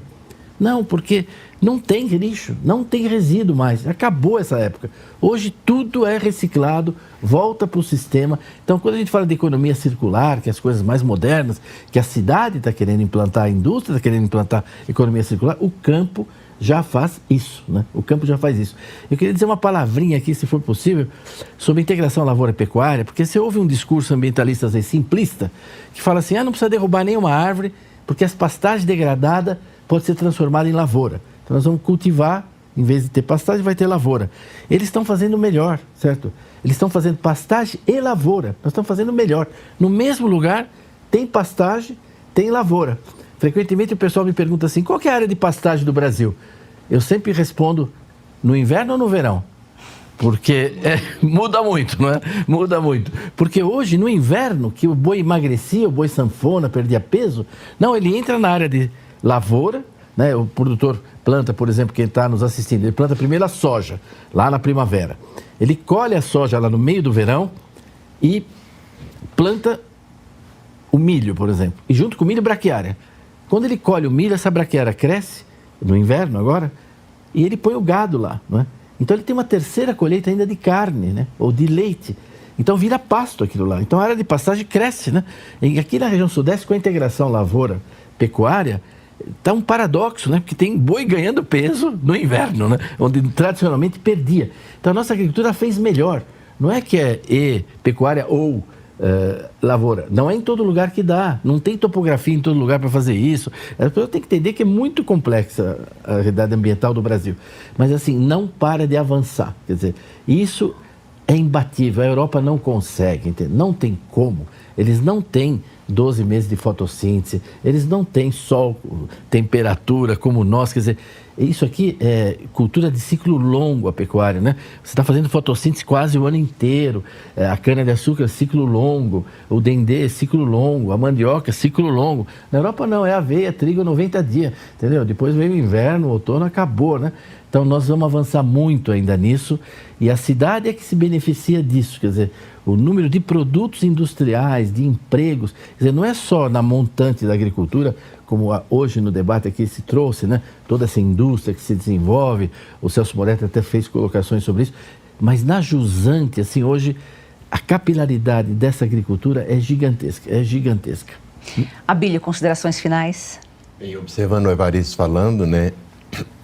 Não, porque não tem lixo, não tem resíduo mais. Acabou essa época. Hoje tudo é reciclado, volta para o sistema. Então, quando a gente fala de economia circular, que é as coisas mais modernas, que a cidade está querendo implantar, a indústria está querendo implantar economia circular, o campo já faz isso, né? O campo já faz isso. Eu queria dizer uma palavrinha aqui, se for possível, sobre integração lavoura-pecuária, porque você ouve um discurso ambientalista às vezes, simplista, que fala assim, não precisa derrubar nenhuma árvore, porque as pastagens degradadas pode ser transformada em lavoura. Então nós vamos cultivar, em vez de ter pastagem, vai ter lavoura. Eles estão fazendo melhor, certo? Eles estão fazendo pastagem e lavoura. Nós estamos fazendo melhor. No mesmo lugar, tem pastagem, tem lavoura. Frequentemente o pessoal me pergunta assim, qual que é a área de pastagem do Brasil? Eu sempre respondo, no inverno ou no verão? Porque muda muito, não é? Muda muito. Porque hoje, no inverno, que o boi emagrecia, o boi sanfona, perdia peso, não, ele entra na área de lavoura, né? O produtor planta, por exemplo, quem está nos assistindo, ele planta primeiro a soja, lá na primavera. Ele colhe a soja lá no meio do verão e planta o milho, por exemplo. E junto com o milho, braquiária. Quando ele colhe o milho, essa braquiária cresce, no inverno agora, e ele põe o gado lá, não é? Então ele tem uma terceira colheita ainda de carne, né? Ou de leite. Então vira pasto aquilo lá. Então a área de pastagem cresce, né? E aqui na região sudeste, com a integração lavoura-pecuária, está um paradoxo, né? Porque tem boi ganhando peso no inverno, né? Onde tradicionalmente perdia. Então a nossa agricultura fez melhor. Não é que é pecuária ou lavoura. Não é em todo lugar que dá. Não tem topografia em todo lugar para fazer isso. A pessoa tem que entender que é muito complexa a realidade ambiental do Brasil. Mas assim, não para de avançar. Quer dizer, isso é imbatível. A Europa não consegue, entende? Não tem como. Eles não têm 12 meses de fotossíntese, eles não têm sol, temperatura como nós, quer dizer, isso aqui é cultura de ciclo longo, a pecuária, né? Você está fazendo fotossíntese quase o ano inteiro, a cana-de-açúcar ciclo longo, o dendê ciclo longo, a mandioca ciclo longo. Na Europa não, é aveia, trigo 90 dias, entendeu? Depois veio o inverno, o outono, acabou, né? Então nós vamos avançar muito ainda nisso e a cidade é que se beneficia disso, quer dizer, o número de produtos industriais, de empregos, quer dizer, não é só na montante da agricultura, como hoje no debate aqui se trouxe, né? Toda essa indústria que se desenvolve, o Celso Moretti até fez colocações sobre isso, mas na jusante, assim, hoje a capilaridade dessa agricultura é gigantesca, é gigantesca.
Abílio, considerações finais?
Bem, observando o Evaristo falando, né?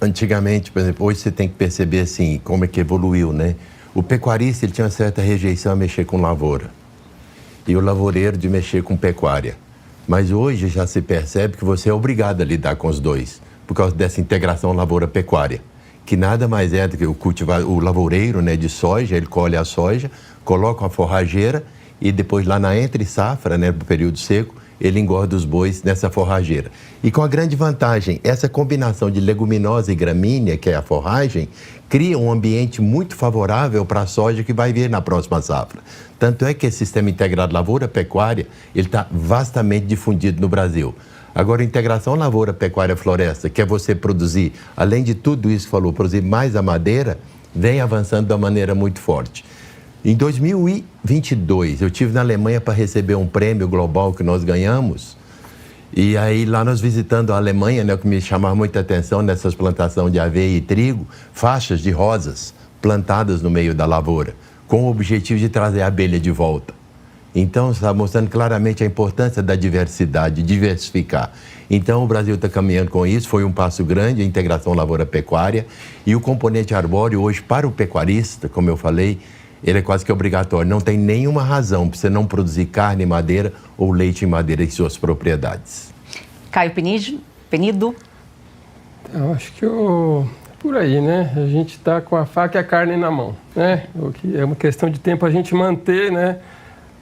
Antigamente, por exemplo, hoje você tem que perceber assim, como é que evoluiu, né? O pecuarista ele tinha uma certa rejeição a mexer com lavoura e o lavoureiro de mexer com pecuária. Mas hoje já se percebe que você é obrigado a lidar com os dois, por causa dessa integração lavoura-pecuária, que nada mais é do que o lavoureiro, né, de soja, ele colhe a soja, coloca uma forrageira e depois lá na entre-safra, né, no período seco, ele engorda os bois nessa forrageira. E com a grande vantagem, essa combinação de leguminosa e gramínea, que é a forragem, cria um ambiente muito favorável para a soja que vai vir na próxima safra. Tanto é que esse sistema integrado lavoura-pecuária, ele está vastamente difundido no Brasil. Agora, a integração lavoura-pecuária-floresta, que é você produzir, além de tudo isso que falou, produzir mais a madeira, vem avançando de uma maneira muito forte. Em 2022, eu estive na Alemanha para receber um prêmio global que nós ganhamos. E aí, lá nós visitando a Alemanha, né, o que me chamava muita atenção nessas plantações de aveia e trigo, faixas de rosas plantadas no meio da lavoura, com o objetivo de trazer a abelha de volta. Então, está mostrando claramente a importância da diversidade, de diversificar. Então, o Brasil está caminhando com isso, foi um passo grande, a integração lavoura-pecuária. E o componente arbóreo, hoje, para o pecuarista, como eu falei, ele é quase que obrigatório. Não tem nenhuma razão para você não produzir carne em madeira ou leite em madeira em suas propriedades.
Caio Penidio. Penido?
Eu acho que por aí, né? A gente está com a faca e a carne na mão, né? O que é uma questão de tempo a gente manter, né,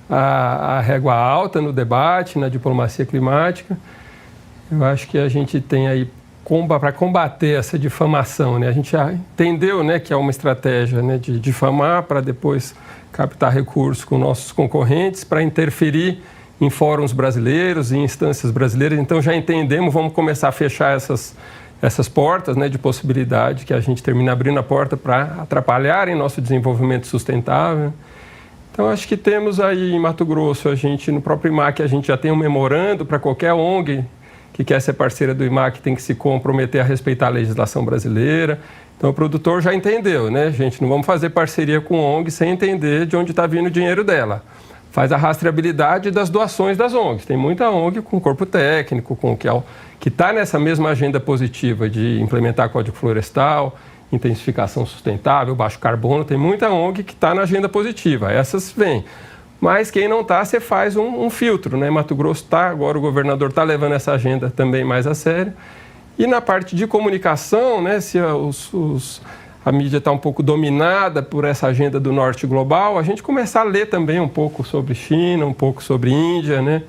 a régua alta no debate, na diplomacia climática. Eu acho que a gente tem aí para combater essa difamação, né? A gente já entendeu, né, que é uma estratégia, né, de difamar para depois captar recursos com nossos concorrentes para interferir em fóruns brasileiros, em instâncias brasileiras. Então já entendemos, vamos começar a fechar essas portas, né, de possibilidade que a gente termina abrindo a porta para atrapalhar em nosso desenvolvimento sustentável. Então acho que temos aí em Mato Grosso, a gente no próprio IMAC, a gente já tem um memorando para qualquer ONG que quer ser parceira do IMAC tem que se comprometer a respeitar a legislação brasileira. Então o produtor já entendeu, né, gente? Não vamos fazer parceria com ONG sem entender de onde está vindo o dinheiro dela. Faz a rastreabilidade das doações das ONGs. Tem muita ONG com corpo técnico, que está nessa mesma agenda positiva de implementar Código Florestal, intensificação sustentável, baixo carbono. Tem muita ONG que está na agenda positiva. Essas vêm. Mas quem não está, você faz um filtro, né? Mato Grosso está, agora o governador está levando essa agenda também mais a sério. E na parte de comunicação, né, se a mídia está um pouco dominada por essa agenda do norte global, a gente começar a ler também um pouco sobre China, um pouco sobre Índia, né,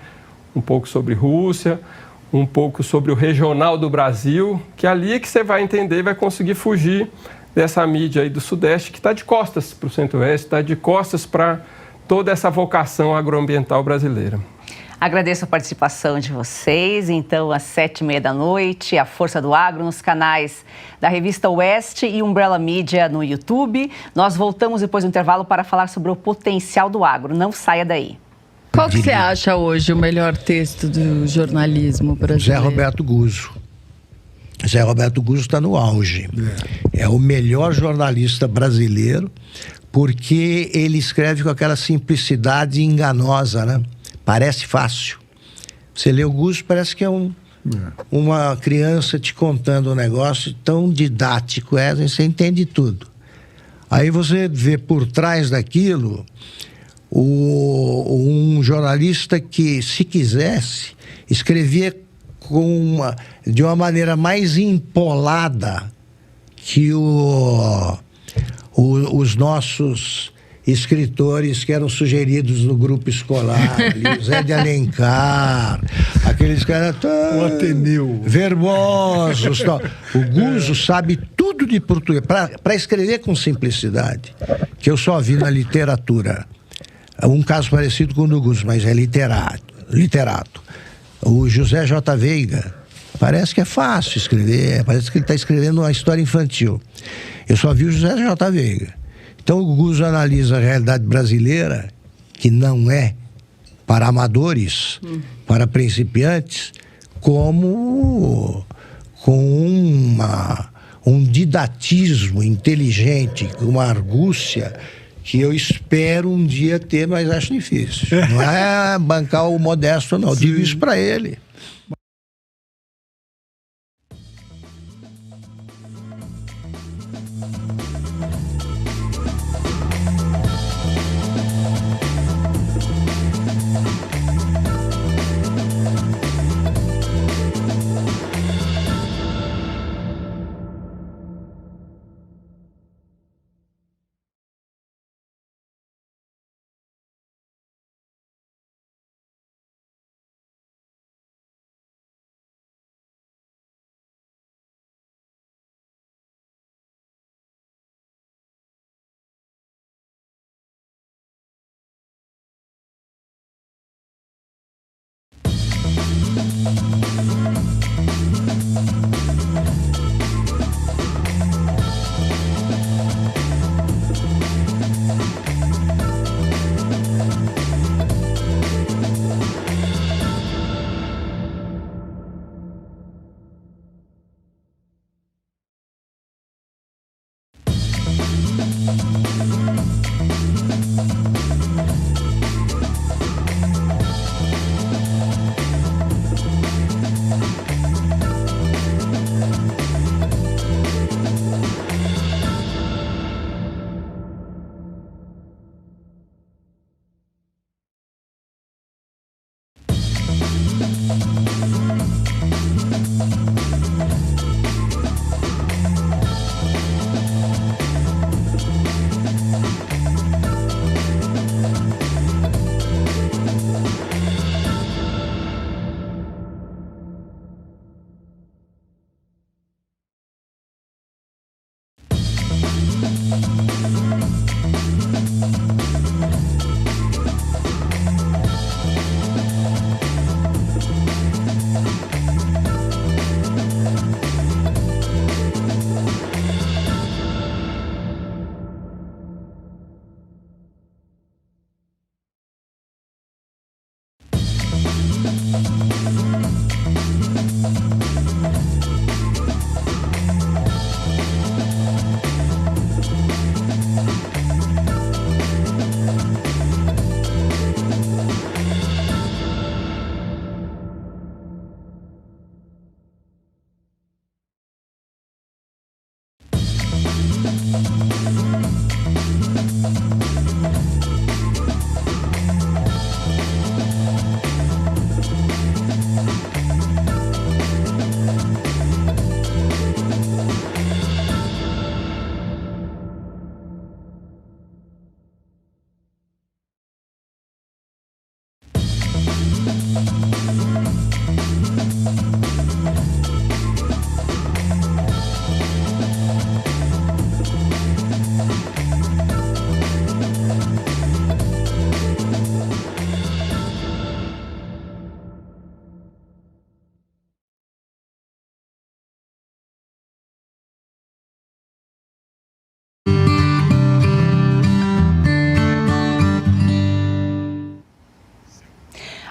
um pouco sobre Rússia, um pouco sobre o regional do Brasil, que ali é que você vai entender e vai conseguir fugir dessa mídia aí do Sudeste, que está de costas para o Centro-Oeste, está de costas para toda essa vocação agroambiental brasileira.
Agradeço a participação de vocês. Então, às 19h30, a Força do Agro nos canais da Revista Oeste e Umbrella Mídia no YouTube. Nós voltamos depois do intervalo para falar sobre o potencial do agro. Não saia daí.
Qual que você acha hoje o melhor texto do jornalismo brasileiro?
Zé Roberto Guzzo. Zé Roberto Guzzo está no auge. É o melhor jornalista brasileiro porque ele escreve com aquela simplicidade enganosa, né? Parece fácil. Você lê o Guzzo, parece que é uma criança te contando um negócio tão didático, você entende tudo. Aí você vê por trás daquilo um jornalista que, se quisesse, escrevia de uma maneira mais empolada que os nossos escritores que eram sugeridos no grupo escolar, ali, Zé de Alencar, aqueles caras tão verbosos. Tal. O Guzzo sabe tudo de português, para escrever com simplicidade, que eu só vi na literatura. Um caso parecido com o do Guzzo, mas é literato. O José J. Veiga, parece que é fácil escrever, parece que ele está escrevendo uma história infantil. Eu só vi o José J. Veiga. Então o Guzzo analisa a realidade brasileira, que não é para amadores, para principiantes, com um didatismo inteligente, uma argúcia, que eu espero um dia ter, mas acho difícil. Não é bancar o Modesto, não. Eu digo isso para ele.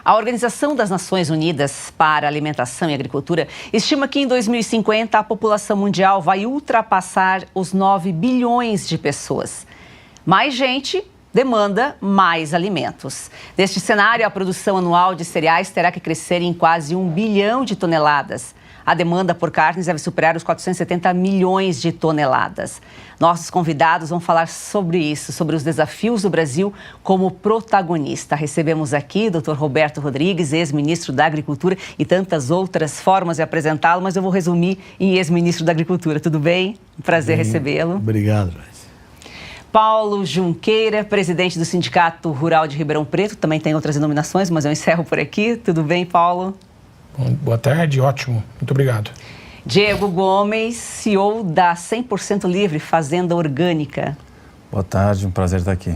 A Organização das Nações Unidas para a Alimentação e Agricultura estima que em 2050 a população mundial vai ultrapassar os 9 bilhões de pessoas. Mais gente demanda mais alimentos. Neste cenário, a produção anual de cereais terá que crescer em quase 1 bilhão de toneladas. A demanda por carnes deve superar os 470 milhões de toneladas. Nossos convidados vão falar sobre isso, sobre os desafios do Brasil como protagonista. Recebemos aqui o Dr. Roberto Rodrigues, ex-ministro da Agricultura, e tantas outras formas de apresentá-lo, mas eu vou resumir em ex-ministro da Agricultura. Tudo bem? Prazer recebê-lo.
Obrigado, Joyce.
Paulo Junqueira, presidente do Sindicato Rural de Ribeirão Preto. Também tem outras denominações, mas eu encerro por aqui. Tudo bem, Paulo?
Boa tarde, ótimo. Muito obrigado.
Diego Gomes, CEO da 100% Livre Fazenda Orgânica.
Boa tarde, um prazer estar aqui.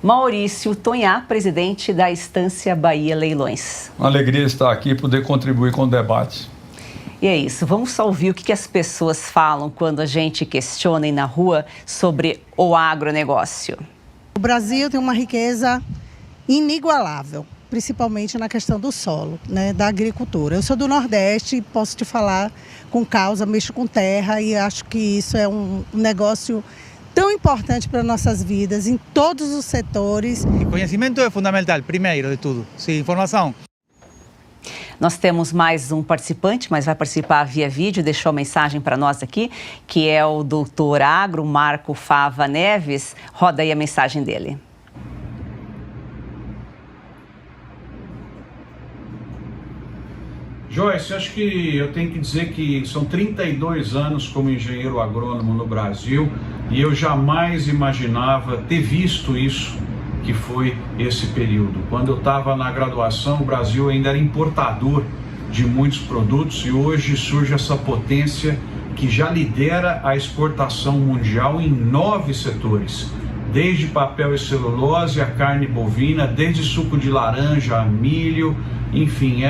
Maurício Tonhá, presidente da Estância Bahia Leilões.
Uma alegria estar aqui e poder contribuir com o debate.
E é isso, vamos só ouvir o que as pessoas falam quando a gente questiona aí na rua sobre o agronegócio.
O Brasil tem uma riqueza inigualável, principalmente na questão do solo, né, da agricultura. Eu sou do Nordeste e posso te falar com causa, mexo com terra e acho que isso é um negócio tão importante para nossas vidas, em todos os setores.
O conhecimento é fundamental, primeiro de tudo, sim, informação.
Nós temos mais um participante, mas vai participar via vídeo, deixou a mensagem para nós aqui, que é o doutor Agro, Marco Fava Neves. Roda aí a mensagem dele.
Joyce, acho que eu tenho que dizer que são 32 anos como engenheiro agrônomo no Brasil e eu jamais imaginava ter visto isso que foi esse período. Quando eu estava na graduação, o Brasil ainda era importador de muitos produtos e hoje surge essa potência que já lidera a exportação mundial em 9 setores, desde papel e celulose, a carne bovina, desde suco de laranja, a milho, enfim,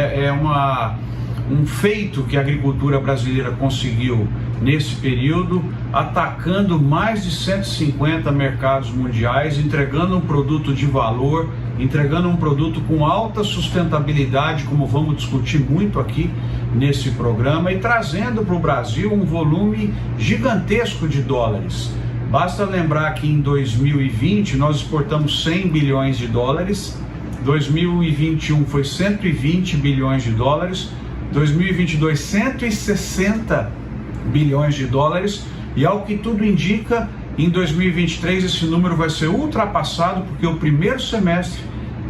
um feito que a agricultura brasileira conseguiu nesse período, atacando mais de 150 mercados mundiais, entregando um produto de valor, entregando um produto com alta sustentabilidade, como vamos discutir muito aqui nesse programa, e trazendo para o Brasil um volume gigantesco de dólares. Basta lembrar que em 2020 nós exportamos 100 bilhões de dólares, 2021 foi 120 bilhões de dólares, 2022, 160 bilhões de dólares e, ao que tudo indica, em 2023 esse número vai ser ultrapassado porque o primeiro semestre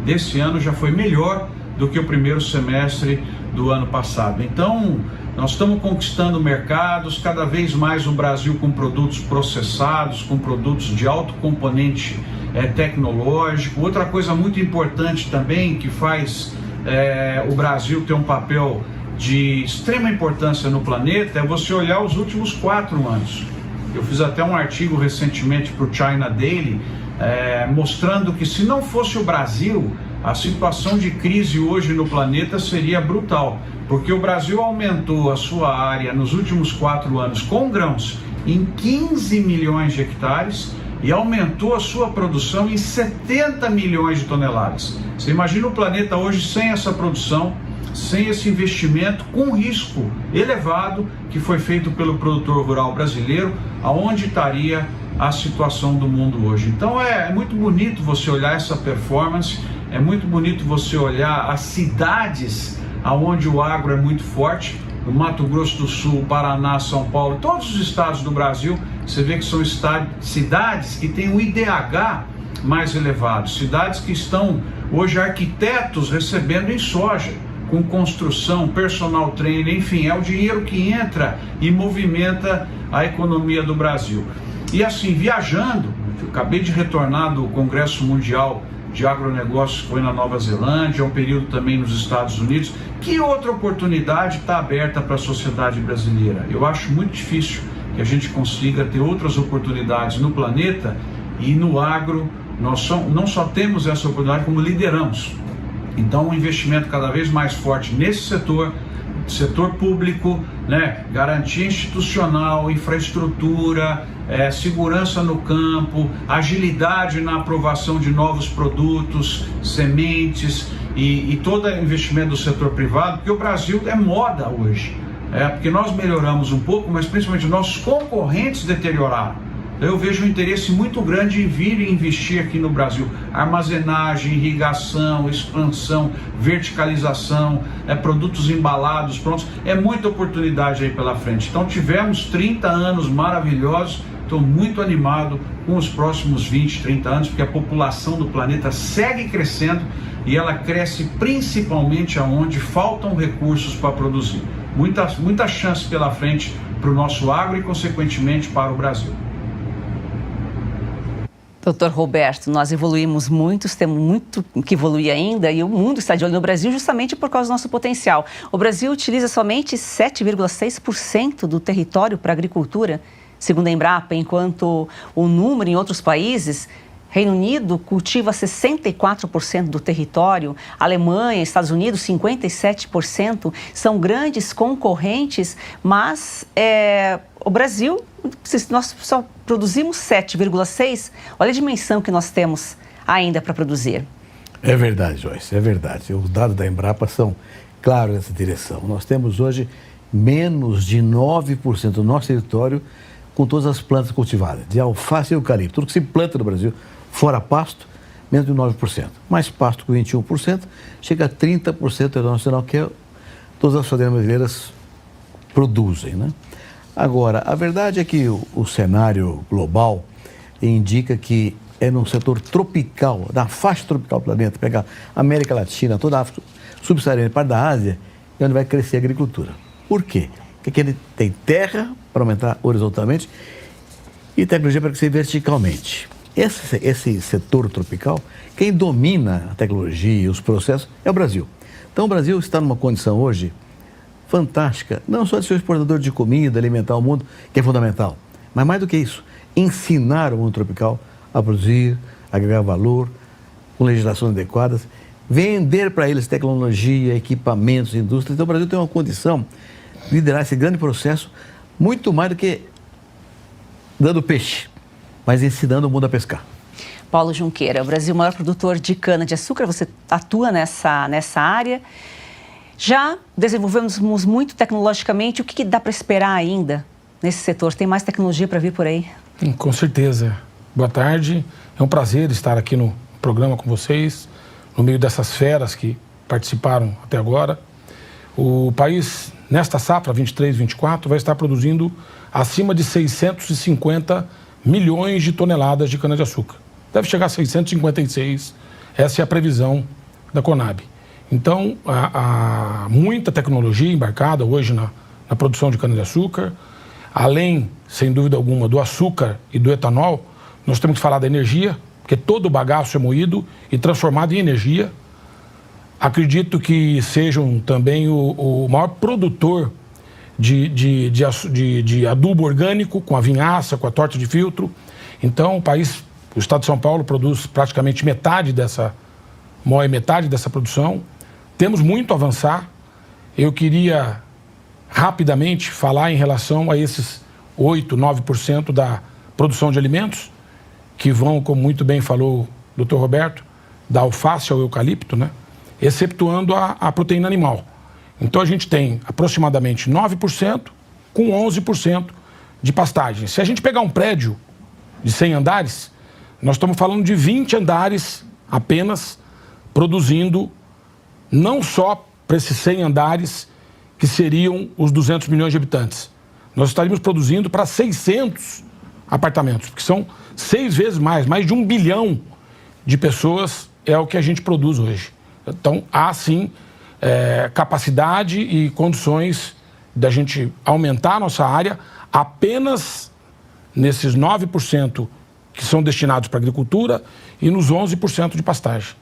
desse ano já foi melhor do que o primeiro semestre do ano passado. Então, nós estamos conquistando mercados, cada vez mais o Brasil com produtos processados, com produtos de alto componente tecnológico. Outra coisa muito importante também que faz o Brasil ter um papel de extrema importância no planeta é você olhar os últimos 4 anos. Eu fiz até um artigo recentemente para o China Daily, mostrando que se não fosse o Brasil, a situação de crise hoje no planeta seria brutal, porque o Brasil aumentou a sua área nos últimos 4 anos com grãos em 15 milhões de hectares e aumentou a sua produção em 70 milhões de toneladas. Você imagina o planeta hoje sem essa produção, sem esse investimento, com risco elevado que foi feito pelo produtor rural brasileiro, aonde estaria a situação do mundo hoje. Então é muito bonito você olhar essa performance, é muito bonito você olhar as cidades aonde o agro é muito forte, no Mato Grosso do Sul, Paraná, São Paulo, todos os estados do Brasil, você vê que são cidades que têm um IDH mais elevado, cidades que estão hoje arquitetos recebendo em soja, com construção, personal trainer, enfim, é o dinheiro que entra e movimenta a economia do Brasil. E assim, viajando, eu acabei de retornar do Congresso Mundial de Agronegócios, que foi na Nova Zelândia, um período também nos Estados Unidos. Que outra oportunidade está aberta para a sociedade brasileira? Eu acho muito difícil que a gente consiga ter outras oportunidades no planeta, e no agro nós não só temos essa oportunidade, como lideramos. Então, um investimento cada vez mais forte nesse setor público, né? Garantia institucional, infraestrutura, segurança no campo, agilidade na aprovação de novos produtos, sementes, e todo investimento do setor privado, porque o Brasil é moda hoje. Porque nós melhoramos um pouco, mas principalmente nossos concorrentes deterioraram. Eu vejo um interesse muito grande em vir e investir aqui no Brasil. Armazenagem, irrigação, expansão, verticalização, produtos embalados, prontos. É muita oportunidade aí pela frente. Então tivemos 30 anos maravilhosos. Estou muito animado com os próximos 20, 30 anos, porque a população do planeta segue crescendo e ela cresce principalmente aonde faltam recursos para produzir. Muita chance pela frente para o nosso agro e, consequentemente, para o Brasil.
Doutor Roberto, nós evoluímos muito, temos muito que evoluir ainda e o mundo está de olho no Brasil justamente por causa do nosso potencial. O Brasil utiliza somente 7,6% do território para agricultura, segundo a Embrapa, enquanto o número em outros países, Reino Unido cultiva 64% do território, Alemanha, Estados Unidos 57%, são grandes concorrentes, mas o Brasil, nós só produzimos 7,6%, olha a dimensão que nós temos ainda para produzir.
É verdade, Joyce, é verdade. Os dados da Embrapa são claros nessa direção. Nós temos hoje menos de 9% do nosso território com todas as plantas cultivadas, de alface e eucalipto, tudo que se planta no Brasil, fora pasto, menos de 9%. Mais pasto com 21%, chega a 30% do nacional, que todas as fazendas brasileiras produzem, né? Agora, a verdade é que o cenário global indica que é no setor tropical, da faixa tropical do planeta, pegar América Latina, toda a África subsaariana e parte da Ásia, é onde vai crescer a agricultura. Por quê? Porque ele tem terra para aumentar horizontalmente e tecnologia para crescer verticalmente. Esse setor tropical, quem domina a tecnologia e os processos é o Brasil. Então o Brasil está numa condição hoje fantástica, não só de ser exportador de comida, alimentar o mundo, que é fundamental, mas mais do que isso, ensinar o mundo tropical a produzir, a agregar valor, com legislações adequadas, vender para eles tecnologia, equipamentos, indústria. Então o Brasil tem uma condição de liderar esse grande processo, muito mais do que dando peixe, mas ensinando o mundo a pescar.
Paulo Junqueira, o Brasil é o maior produtor de cana-de-açúcar, você atua nessa área. Já desenvolvemos muito tecnologicamente, o que dá para esperar ainda nesse setor? Tem mais tecnologia para vir por aí?
Com certeza. Boa tarde, é um prazer estar aqui no programa com vocês, no meio dessas feras que participaram até agora. O país, nesta safra 23-24, vai estar produzindo acima de 650 milhões de toneladas de cana-de-açúcar. Deve chegar a 656, essa é a previsão da Conab. Então, há muita tecnologia embarcada hoje na produção de cana-de-açúcar. Além, sem dúvida alguma, do açúcar e do etanol, nós temos que falar da energia, porque todo o bagaço é moído e transformado em energia. Acredito que sejam também o maior produtor de adubo orgânico, com a vinhaça, com a torta de filtro. Então, o estado de São Paulo produz praticamente metade dessa produção. Temos muito a avançar. Eu queria rapidamente falar em relação a esses 8%, 9% da produção de alimentos, que vão, como muito bem falou o Dr. Roberto, da alface ao eucalipto, né? Exceptuando a proteína animal. Então a gente tem aproximadamente 9% com 11% de pastagem. Se a gente pegar um prédio de 100 andares, nós estamos falando de 20 andares apenas produzindo, não só para esses 100 andares que seriam os 200 milhões de habitantes. Nós estaríamos produzindo para 600 apartamentos, porque são 6 vezes mais de 1 bilhão de pessoas é o que a gente produz hoje. Então, há sim capacidade e condições da gente aumentar a nossa área apenas nesses 9% que são destinados para a agricultura e nos 11% de pastagem.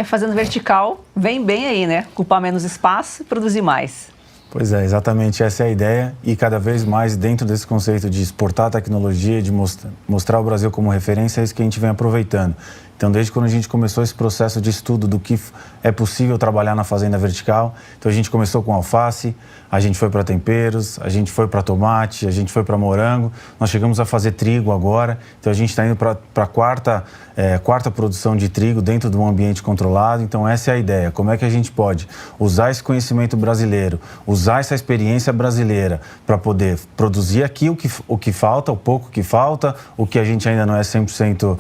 Fazendo vertical, vem bem aí, né? Ocupar menos espaço e produzir mais.
Pois é, exatamente essa é a ideia e cada vez mais dentro desse conceito de exportar tecnologia, de mostrar o Brasil como referência, é isso que a gente vem aproveitando. Então, desde quando a gente começou esse processo de estudo do que é possível trabalhar na fazenda vertical, então a gente começou com alface, a gente foi para temperos, a gente foi para tomate, a gente foi para morango, nós chegamos a fazer trigo agora, então a gente está indo para a quarta produção de trigo dentro de um ambiente controlado. Então essa é a ideia, como é que a gente pode usar esse conhecimento brasileiro, usar essa experiência brasileira para poder produzir aqui o que falta, o pouco que falta, o que a gente ainda não é 100%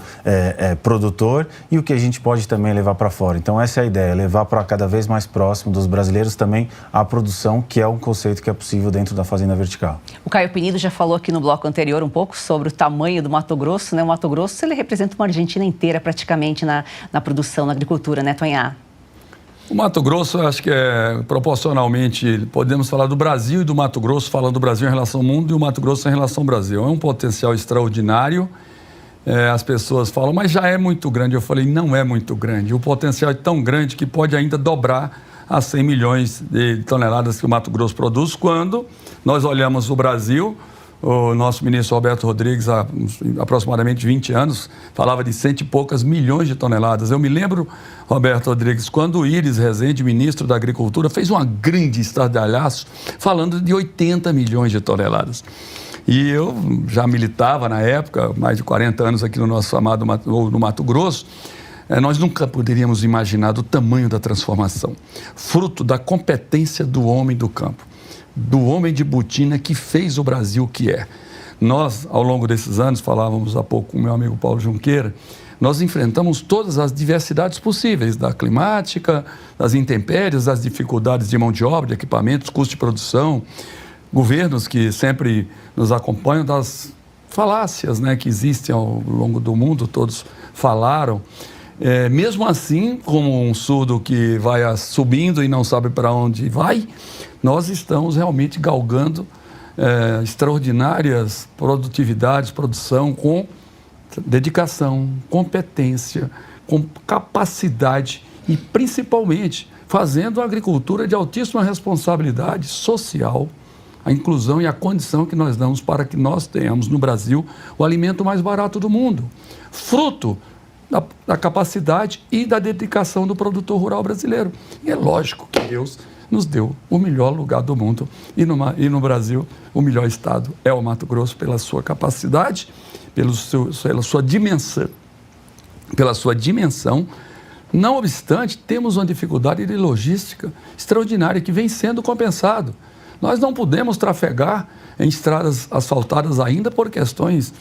produtor e o que a gente pode também levar para fora. Então essa é a ideia, levar para cada vez mais próximo dos brasileiros também a produção, que é um conceito que é possível dentro da fazenda vertical.
O Caio Penido já falou aqui no bloco anterior um pouco sobre o tamanho do Mato Grosso, né? O Mato Grosso, ele representa uma Argentina inteira praticamente na produção, na agricultura, né, Tonhá?
O Mato Grosso, eu acho que é proporcionalmente, podemos falar do Brasil e do Mato Grosso, falando do Brasil em relação ao mundo e o Mato Grosso em relação ao Brasil. É um potencial extraordinário. As pessoas falam, mas já é muito grande. Eu falei, não é muito grande. O potencial é tão grande que pode ainda dobrar a 100 milhões de toneladas que o Mato Grosso produz. Quando nós olhamos o Brasil, o nosso ministro Roberto Rodrigues, há aproximadamente 20 anos, falava de 100 e poucas milhões de toneladas. Eu me lembro, Roberto Rodrigues, quando o Íris Rezende, ministro da Agricultura, fez uma grande estardalhaço falando de 80 milhões de toneladas. E eu já militava na época, mais de 40 anos aqui no nosso amado no Mato Grosso. Nós nunca poderíamos imaginar o tamanho da transformação, fruto da competência do homem do campo, do homem de botina que fez o Brasil o que é. Nós, ao longo desses anos, falávamos há pouco com o meu amigo Paulo Junqueira, nós enfrentamos todas as diversidades possíveis, da climática, das intempéries, das dificuldades de mão de obra, de equipamentos, custo de produção, governos que sempre nos acompanham, das falácias, né, que existem ao longo do mundo, todos falaram. Mesmo assim, como um surdo que vai subindo e não sabe para onde vai, nós estamos realmente galgando extraordinárias produtividades, produção com dedicação, competência, com capacidade e principalmente fazendo a agricultura de altíssima responsabilidade social, a inclusão e a condição que nós damos para que nós tenhamos no Brasil o alimento mais barato do mundo, fruto da capacidade e da dedicação do produtor rural brasileiro. E é lógico que Deus nos deu o melhor lugar do mundo e no Brasil o melhor estado é o Mato Grosso pela sua capacidade, pela sua dimensão. Não obstante, temos uma dificuldade de logística extraordinária que vem sendo compensado. Nós não podemos trafegar em estradas asfaltadas ainda por questões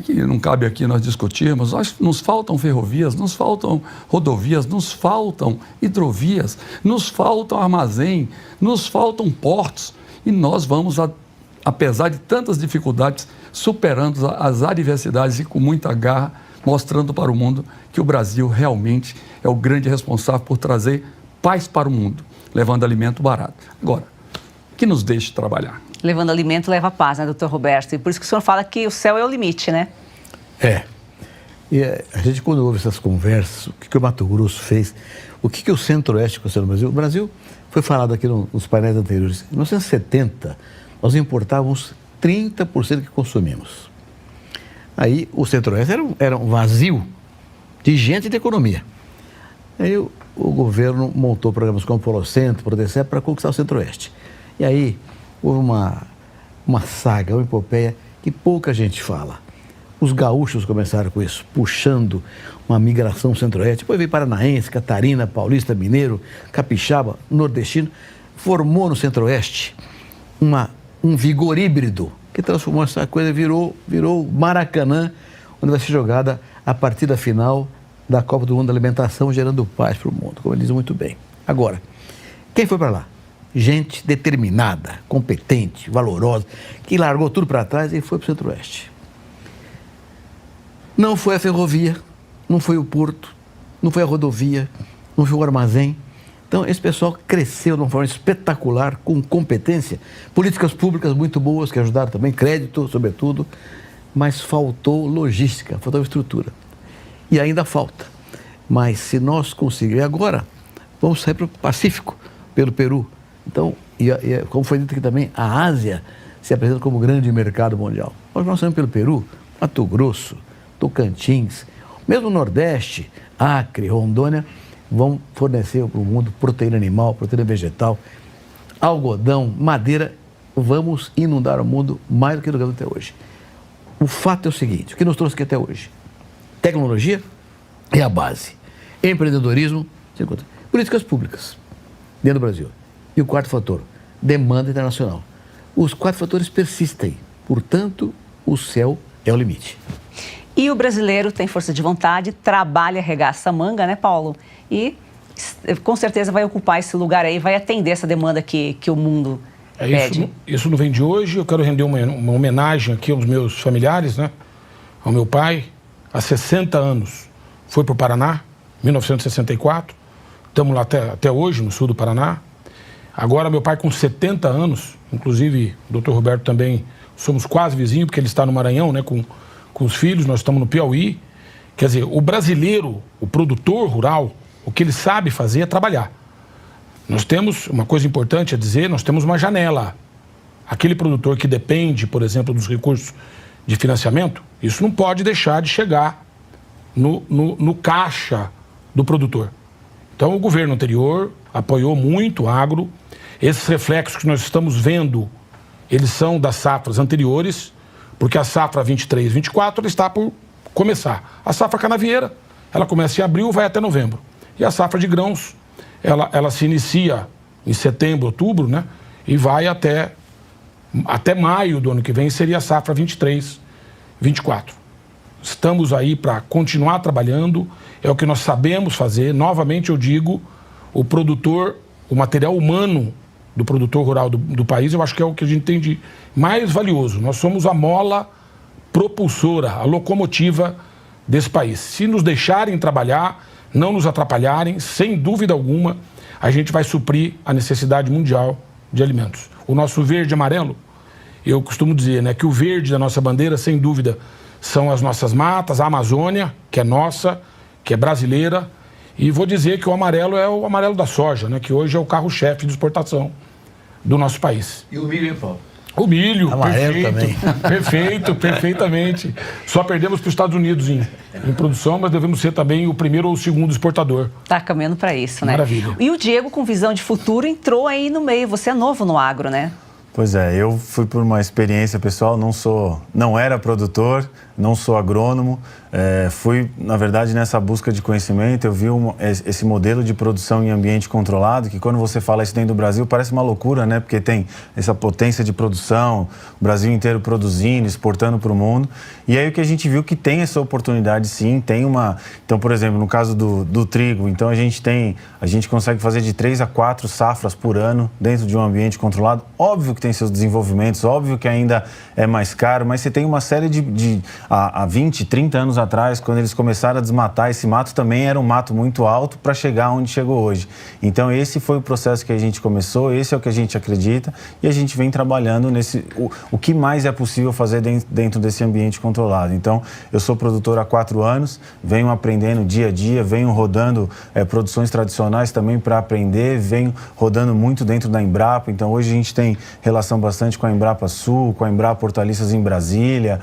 que não cabe aqui nós discutirmos. Nos faltam ferrovias, nos faltam rodovias, nos faltam hidrovias, nos faltam armazém, nos faltam portos. E nós vamos, apesar de tantas dificuldades, superando as adversidades e com muita garra, mostrando para o mundo que o Brasil realmente é o grande responsável por trazer paz para o mundo, levando alimento barato. Agora, que nos deixe trabalhar.
Levando alimento leva paz, né, doutor Roberto? E por isso que o senhor fala que o céu é o limite, né?
E a gente, quando ouve essas conversas, o que o Mato Grosso fez, o que o Centro-Oeste aconteceu no Brasil? O Brasil, foi falado aqui nos painéis anteriores, em 1970, nós importávamos 30% do que consumimos. Aí o Centro-Oeste era um vazio de gente e de economia. Aí o governo montou programas como Polocentro, Prodecep, para conquistar o Centro-Oeste. E aí houve uma saga, uma epopeia que pouca gente fala. Os gaúchos começaram com isso, puxando uma migração centro-oeste. Depois veio paranaense, catarina, paulista, mineiro, capixaba, nordestino. Formou no centro-oeste um vigor híbrido que transformou essa coisa, virou Maracanã, onde vai ser jogada a partida final da Copa do Mundo da Alimentação, gerando paz para o mundo, como ele diz muito bem. Agora, quem foi para lá? Gente determinada, competente, valorosa, que largou tudo para trás e foi para o Centro-Oeste. Não foi a ferrovia, não foi o porto, não foi a rodovia, não foi o armazém. Então, esse pessoal cresceu de uma forma espetacular, com competência, políticas públicas muito boas que ajudaram também, crédito, sobretudo, mas faltou logística, faltou estrutura. E ainda falta. Mas se nós conseguirmos, agora, vamos sair para o Pacífico, pelo Peru. Então, como foi dito aqui também, a Ásia se apresenta como grande mercado mundial. Nós saímos pelo Peru, Mato Grosso, Tocantins, Mesmo o Nordeste, Acre, Rondônia, vão fornecer para o mundo proteína animal, proteína vegetal, algodão, madeira. Vamos inundar o mundo mais do que nunca até hoje. O fato é o seguinte, o que nos trouxe aqui até hoje? Tecnologia é a base. Empreendedorismo, políticas públicas dentro do Brasil. E o quarto fator, demanda internacional. Os 4 fatores persistem, portanto, o céu é o limite.
E o brasileiro tem força de vontade, trabalha, arregaça a manga, né, Paulo? E com certeza vai ocupar esse lugar aí, vai atender essa demanda que o mundo pede.
Isso não vem de hoje. Eu quero render uma homenagem aqui aos meus familiares, né? Ao meu pai, há 60 anos, foi para o Paraná, 1964. Estamos lá até hoje, no sul do Paraná. Agora, meu pai com 70 anos, inclusive o doutor Roberto também, somos quase vizinhos, porque ele está no Maranhão, né, com os filhos, nós estamos no Piauí. Quer dizer, o brasileiro, o produtor rural, o que ele sabe fazer é trabalhar. Nós temos, uma coisa importante a dizer, nós temos uma janela. Aquele produtor que depende, por exemplo, dos recursos de financiamento, isso não pode deixar de chegar no caixa do produtor. Então, o governo anterior apoiou muito o agro. Esses reflexos que nós estamos vendo, eles são das safras anteriores, porque a safra 23, 24 ela está por começar. A safra canavieira, ela começa em abril, vai até novembro. E a safra de grãos, ela se inicia em setembro, outubro, né? E vai até maio do ano que vem, seria a safra 23, 24. Estamos aí para continuar trabalhando, é o que nós sabemos fazer. Novamente eu digo, o produtor, o material humano do produtor rural do país, eu acho que é o que a gente tem de mais valioso. Nós somos a mola propulsora, a locomotiva desse país. Se nos deixarem trabalhar, não nos atrapalharem, sem dúvida alguma, a gente vai suprir a necessidade mundial de alimentos. O nosso verde e amarelo, eu costumo dizer, né, que o verde da nossa bandeira, sem dúvida, são as nossas matas, a Amazônia, que é nossa, que é brasileira, e vou dizer que o amarelo é o amarelo da soja, né, que hoje é o carro-chefe de exportação do nosso país.
E o milho, hein, Paulo?
O milho,
amarelo
perfeito, também. Perfeitamente. Só perdemos para os Estados Unidos em produção, mas devemos ser também o primeiro ou o segundo exportador.
Está caminhando para isso, né?
Maravilha.
E o Diego, com visão de futuro, entrou aí no meio. Você é novo no agro, né?
Pois é, eu fui por uma experiência pessoal, não era produtor, não sou agrônomo, fui, na verdade, nessa busca de conhecimento, eu vi esse modelo de produção em ambiente controlado, que quando você fala isso dentro do Brasil, parece uma loucura, né? Porque tem essa potência de produção, o Brasil inteiro produzindo, exportando para o mundo, e aí o que a gente viu que tem essa oportunidade sim, tem uma... Então, por exemplo, no caso do trigo, então a gente consegue fazer de 3 a 4 safras por ano dentro de um ambiente controlado. Óbvio que tem seus desenvolvimentos, óbvio que ainda é mais caro, mas você tem uma série há 20, 30 anos atrás, quando eles começaram a desmatar, esse mato também era um mato muito alto para chegar onde chegou hoje. Então esse foi o processo que a gente começou, esse é o que a gente acredita e a gente vem trabalhando o que mais é possível fazer dentro desse ambiente controlado. Então eu sou produtor há 4 anos, venho aprendendo dia a dia, venho rodando produções tradicionais também para aprender, venho rodando muito dentro da Embrapa, então hoje a gente tem relação bastante com a Embrapa Sul, com a Embrapa Hortaliças em Brasília,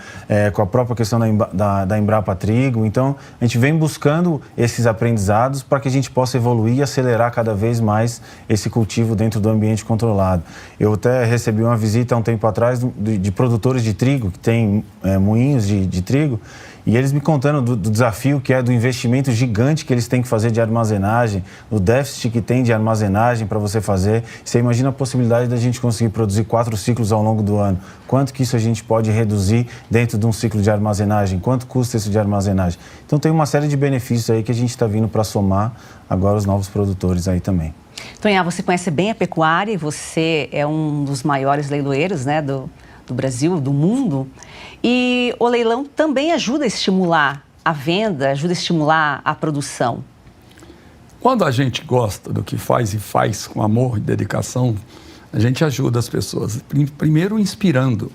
com a própria questão da Embrapa Trigo. Então, a gente vem buscando esses aprendizados para que a gente possa evoluir e acelerar cada vez mais esse cultivo dentro do ambiente controlado. Eu até recebi uma visita há um tempo atrás de produtores de trigo, que tem moinhos de trigo, e eles me contando do desafio que é do investimento gigante que eles têm que fazer de armazenagem, do déficit que tem de armazenagem para você fazer. Você imagina a possibilidade da gente conseguir produzir 4 ciclos ao longo do ano. Quanto que isso a gente pode reduzir dentro de um ciclo de armazenagem? Quanto custa isso de armazenagem? Então tem uma série de benefícios aí que a gente está vindo para somar agora os novos produtores aí também.
Tonha, você conhece bem a pecuária e você é um dos maiores leiloeiros, né, do Brasil, do mundo. E o leilão também ajuda a estimular a venda, ajuda a estimular a produção.
Quando a gente gosta do que faz e faz com amor e dedicação, a gente ajuda as pessoas. Primeiro, inspirando.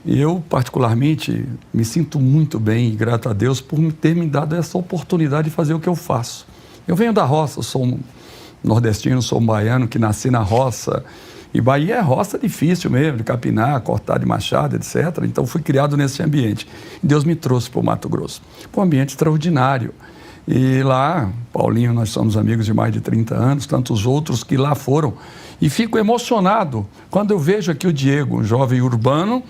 Eu, particularmente, me sinto muito bem e grato a Deus por ter me dado essa oportunidade de fazer o que eu faço. Eu venho da roça, sou um nordestino, sou um baiano que nasci na roça E Bahia é roça difícil mesmo, de capinar, cortar de machado, etc. Então, fui criado nesse ambiente. E Deus me trouxe para o Mato Grosso. Um ambiente extraordinário. E lá, Paulinho, nós somos amigos de mais de 30 anos, tantos outros que lá foram. E fico emocionado quando eu vejo aqui o Diego, um jovem urbano,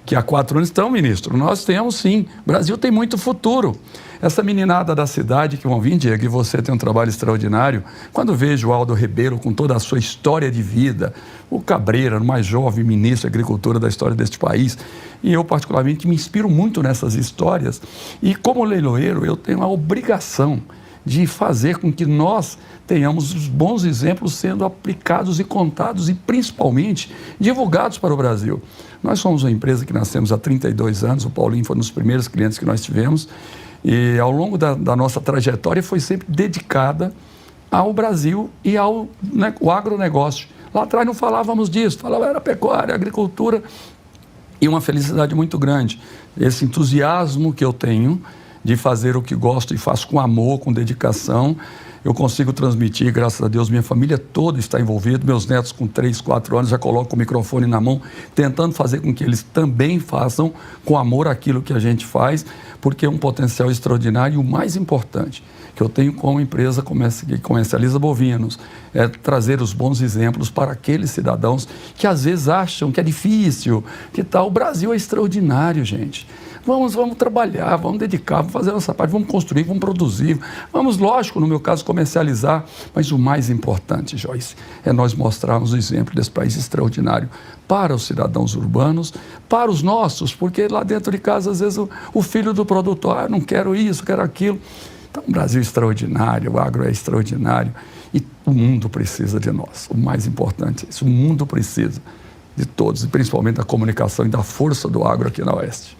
que há 4 anos, então, ministro, nós temos sim, o Brasil tem muito futuro. Essa meninada da cidade que vão vir, Diego, e você tem um trabalho extraordinário, quando vejo o Aldo Ribeiro com toda a sua história de vida, o Cabreira, o mais jovem ministro da Agricultura da história deste país, e eu particularmente me inspiro muito nessas histórias, e como leiloeiro eu tenho a obrigação de fazer com que nós tenhamos os bons exemplos sendo aplicados e contados e principalmente divulgados para o Brasil. Nós somos uma empresa que nascemos há 32 anos, o Paulinho foi um dos primeiros clientes que nós tivemos e ao longo da nossa trajetória foi sempre dedicada ao Brasil e ao o agronegócio. Lá atrás não falávamos disso, falava era pecuária, agricultura e uma felicidade muito grande. Esse entusiasmo que eu tenho de fazer o que gosto e faço com amor, com dedicação, eu consigo transmitir, graças a Deus, minha família toda está envolvida, meus netos com 3, 4 anos já colocam o microfone na mão, tentando fazer com que eles também façam com amor aquilo que a gente faz, porque é um potencial extraordinário e o mais importante que eu tenho como empresa que comercializa bovinos, é trazer os bons exemplos para aqueles cidadãos que às vezes acham que é difícil, que tal. O Brasil é extraordinário, gente. Vamos trabalhar, vamos dedicar, vamos fazer a nossa parte, vamos construir, vamos produzir, vamos, lógico, no meu caso, comercializar, mas o mais importante, Joyce, é nós mostrarmos o exemplo desse país extraordinário para os cidadãos urbanos, para os nossos, porque lá dentro de casa, às vezes, o filho do produtor, não quero isso, quero aquilo. Então, o Brasil é extraordinário, o agro é extraordinário e o mundo precisa de nós. O mais importante é isso, o mundo precisa de todos, e principalmente da comunicação e da força do agro aqui na Oeste.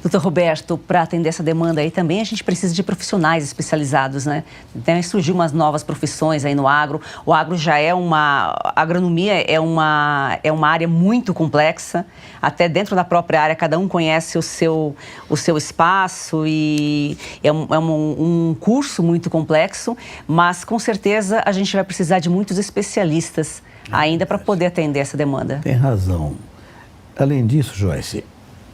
Doutor Roberto, para atender essa demanda aí também a gente precisa de profissionais especializados, né? Então surgiu umas novas profissões aí no agro. O agro já é a agronomia é uma área muito complexa. Até dentro da própria área, cada um conhece o seu espaço e é um curso muito complexo, mas com certeza a gente vai precisar de muitos especialistas ainda para poder atender essa demanda.
Tem razão. Além disso, Joyce,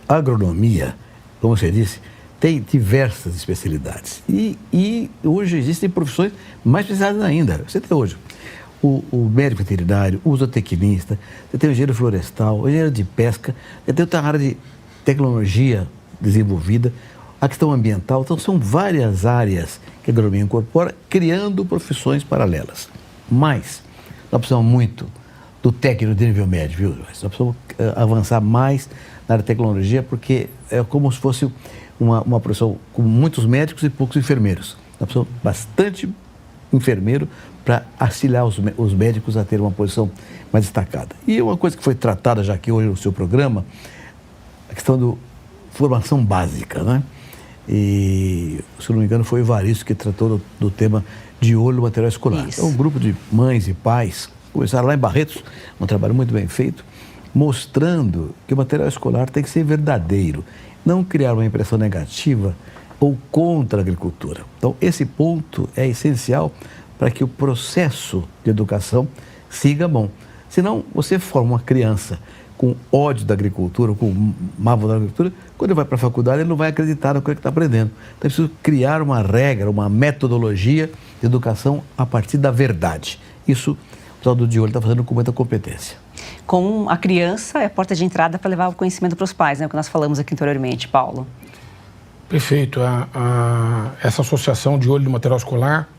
a agronomia, como você disse, tem diversas especialidades. E hoje existem profissões mais especializadas ainda. Você tem hoje o médico veterinário, o zootecnista, você tem o engenheiro florestal, o engenheiro de pesca, você tem outra área de tecnologia desenvolvida, a questão ambiental. Então, são várias áreas que a agronomia incorpora, criando profissões paralelas. Mas, nós precisamos muito do técnico de nível médio, viu? Nós precisamos avançar mais na área de tecnologia, porque é como se fosse uma profissão com muitos médicos e poucos enfermeiros. Nós precisamos bastante enfermeiro para auxiliar os médicos a ter uma posição mais destacada. E uma coisa que foi tratada já aqui hoje no seu programa, a questão da formação básica, né? E, se não me engano, foi o Evaristo que tratou do tema de olho no material escolar. Então, um grupo de mães e pais começaram lá em Barretos, um trabalho muito bem feito, mostrando que o material escolar tem que ser verdadeiro, não criar uma impressão negativa ou contra a agricultura. Então, esse ponto é essencial para que o processo de educação siga bom. Senão, você forma uma criança com ódio da agricultura, com má vontade da agricultura, quando ele vai para a faculdade, ele não vai acreditar no que ele está aprendendo. Então, é preciso criar uma regra, uma metodologia de educação a partir da verdade. Isso, o pessoal do De Olho está fazendo com muita competência.
Com a criança, é a porta de entrada para levar o conhecimento para os pais, né? O que nós falamos aqui anteriormente, Paulo.
Perfeito. Essa associação de olho no material escolar,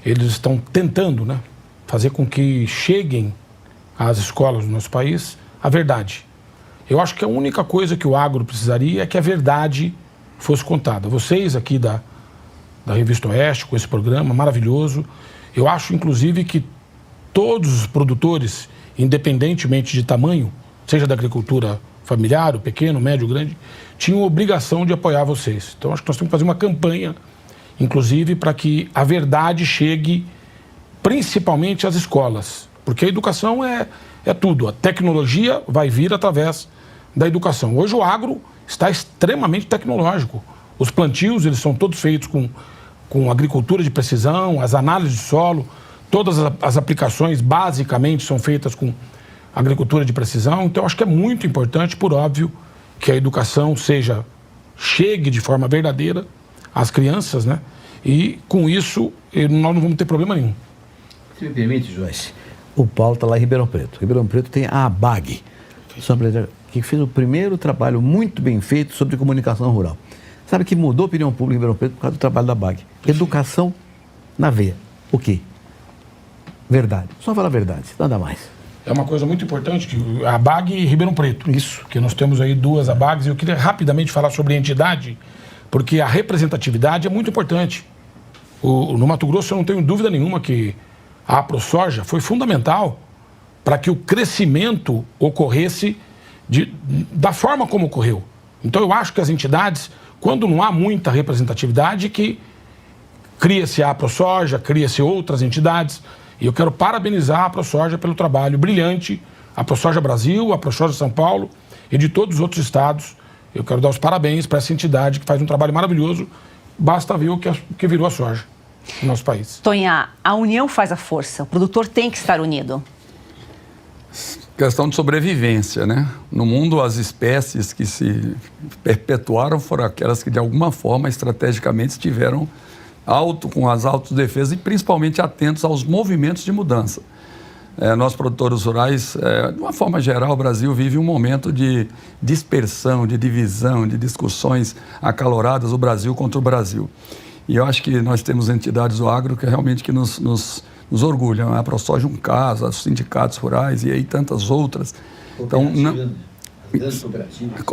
eles estão tentando, né, fazer com que cheguem às escolas do nosso país a verdade. Eu acho que a única coisa que o agro precisaria é que a verdade fosse contada. Vocês aqui da Revista Oeste, com esse programa maravilhoso, eu acho, inclusive, que todos os produtores, independentemente de tamanho, seja da agricultura familiar, o pequeno, médio, grande, tinham obrigação de apoiar vocês. Então, acho que nós temos que fazer uma campanha, inclusive, para que a verdade chegue principalmente às escolas. Porque a educação é tudo. A tecnologia vai vir através da educação. Hoje o agro está extremamente tecnológico. Os plantios, eles são todos feitos com agricultura de precisão, as análises de solo, todas as aplicações basicamente são feitas com agricultura de precisão. Então, acho que é muito importante, por óbvio, que a educação chegue de forma verdadeira às crianças, né? E, com isso, nós não vamos ter problema nenhum.
Se me permite, Joyce, o Paulo está lá em Ribeirão Preto. Ribeirão Preto tem a ABAG, que fez o primeiro trabalho muito bem feito sobre comunicação rural. Sabe que mudou a opinião pública em Ribeirão Preto por causa do trabalho da ABAG. Educação na veia. O quê? Verdade. Só falar a verdade, nada mais.
É uma coisa muito importante, que a ABAG e Ribeirão Preto. Isso. Que nós temos aí 2 ABAGs. E eu queria rapidamente falar sobre a entidade, porque a representatividade é muito importante. No Mato Grosso, eu não tenho dúvida nenhuma que a AproSoja foi fundamental para que o crescimento ocorresse da forma como ocorreu. Então, eu acho que as entidades, quando não há muita representatividade, que cria-se a AproSoja, cria-se outras entidades. E eu quero parabenizar a AproSoja pelo trabalho brilhante, a AproSoja Brasil, a AproSoja São Paulo e de todos os outros estados. Eu quero dar os parabéns para essa entidade que faz um trabalho maravilhoso. Basta ver o que virou a soja no nosso país.
Tonha, a união faz a força. O produtor tem que estar unido.
Questão de sobrevivência, né? No mundo, as espécies que se perpetuaram foram aquelas que, de alguma forma, estrategicamente estiveram com as autodefesas e principalmente atentos aos movimentos de mudança. Nós, produtores rurais, de uma forma geral, o Brasil vive um momento de dispersão, de divisão, de discussões acaloradas, o Brasil contra o Brasil. E eu acho que nós temos entidades do agro que realmente que nos orgulham. A AproSoja é um caso, os sindicatos rurais e aí tantas outras. Então,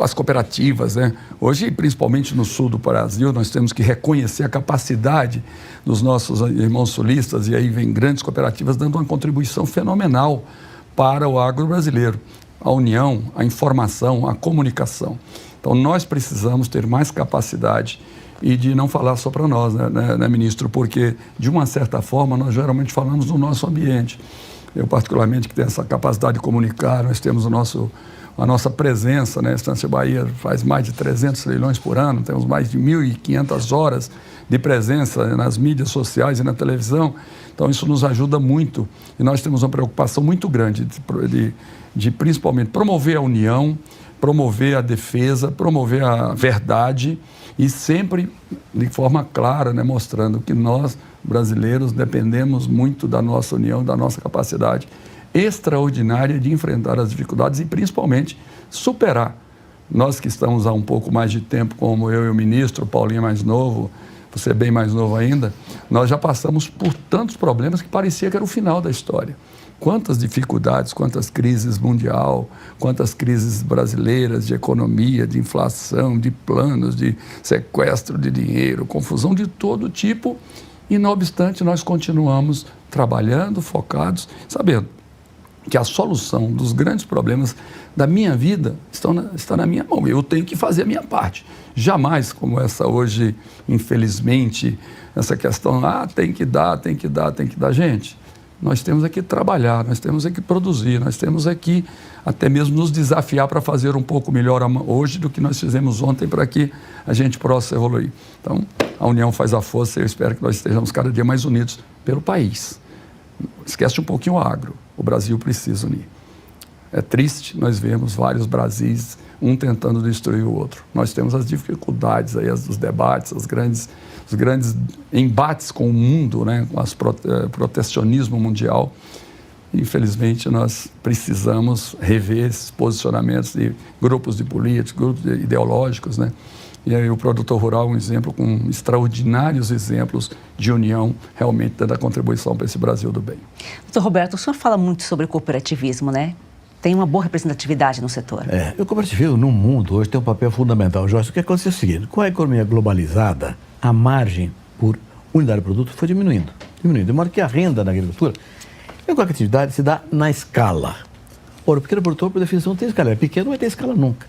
as cooperativas, né? Hoje, principalmente no sul do Brasil, nós temos que reconhecer a capacidade dos nossos irmãos sulistas, e aí vem grandes cooperativas dando uma contribuição fenomenal para o agro brasileiro. A união, a informação, a comunicação. Então, nós precisamos ter mais capacidade e de não falar só para nós, né, ministro? Porque, de uma certa forma, nós geralmente falamos no nosso ambiente. Eu, particularmente, que tenho essa capacidade de comunicar, nós temos a nossa presença, né? A Estância Bahia faz mais de 300 leilões por ano, temos mais de 1.500 horas de presença nas mídias sociais e na televisão. Então, isso nos ajuda muito. E nós temos uma preocupação muito grande de principalmente, promover a união, promover a defesa, promover a verdade e sempre de forma clara, né? Mostrando que nós, brasileiros, dependemos muito da nossa união, da nossa capacidade extraordinária de enfrentar as dificuldades e, principalmente, superar. Nós que estamos há um pouco mais de tempo, como eu e o ministro, o Paulinho é mais novo, você é bem mais novo ainda, nós já passamos por tantos problemas que parecia que era o final da história. Quantas dificuldades, quantas crises mundial, quantas crises brasileiras de economia, de inflação, de planos, de sequestro de dinheiro, confusão de todo tipo, e, não obstante, nós continuamos trabalhando, focados, sabendo que a solução dos grandes problemas da minha vida está na minha mão. Eu tenho que fazer a minha parte. Jamais, como essa hoje, infelizmente, essa questão, tem que dar. Gente, nós temos aqui trabalhar, nós temos aqui produzir, nós temos aqui até mesmo nos desafiar para fazer um pouco melhor hoje do que nós fizemos ontem para que a gente possa evoluir. Então, a união faz a força e eu espero que nós estejamos cada dia mais unidos pelo país. Esquece um pouquinho o agro. O Brasil precisa unir. É triste, nós vemos vários Brasis, um tentando destruir o outro. Nós temos as dificuldades aí, dos debates, os grandes embates com o mundo, né, com o protecionismo mundial. Infelizmente, nós precisamos rever esses posicionamentos de grupos de políticos, grupos ideológicos, né? E aí o produtor rural é um exemplo com extraordinários exemplos de união, realmente dando a contribuição para esse Brasil do bem.
Doutor Roberto, o senhor fala muito sobre cooperativismo, né? Tem uma boa representatividade no setor.
O cooperativismo no mundo hoje tem um papel fundamental. Jorge, o que acontece é o seguinte, com a economia globalizada, a margem por unidade de produto foi diminuindo. De modo que a renda na agricultura, a cooperatividade se dá na escala. Ora, o pequeno produtor, por definição, não tem escala. É pequeno, não vai ter escala nunca.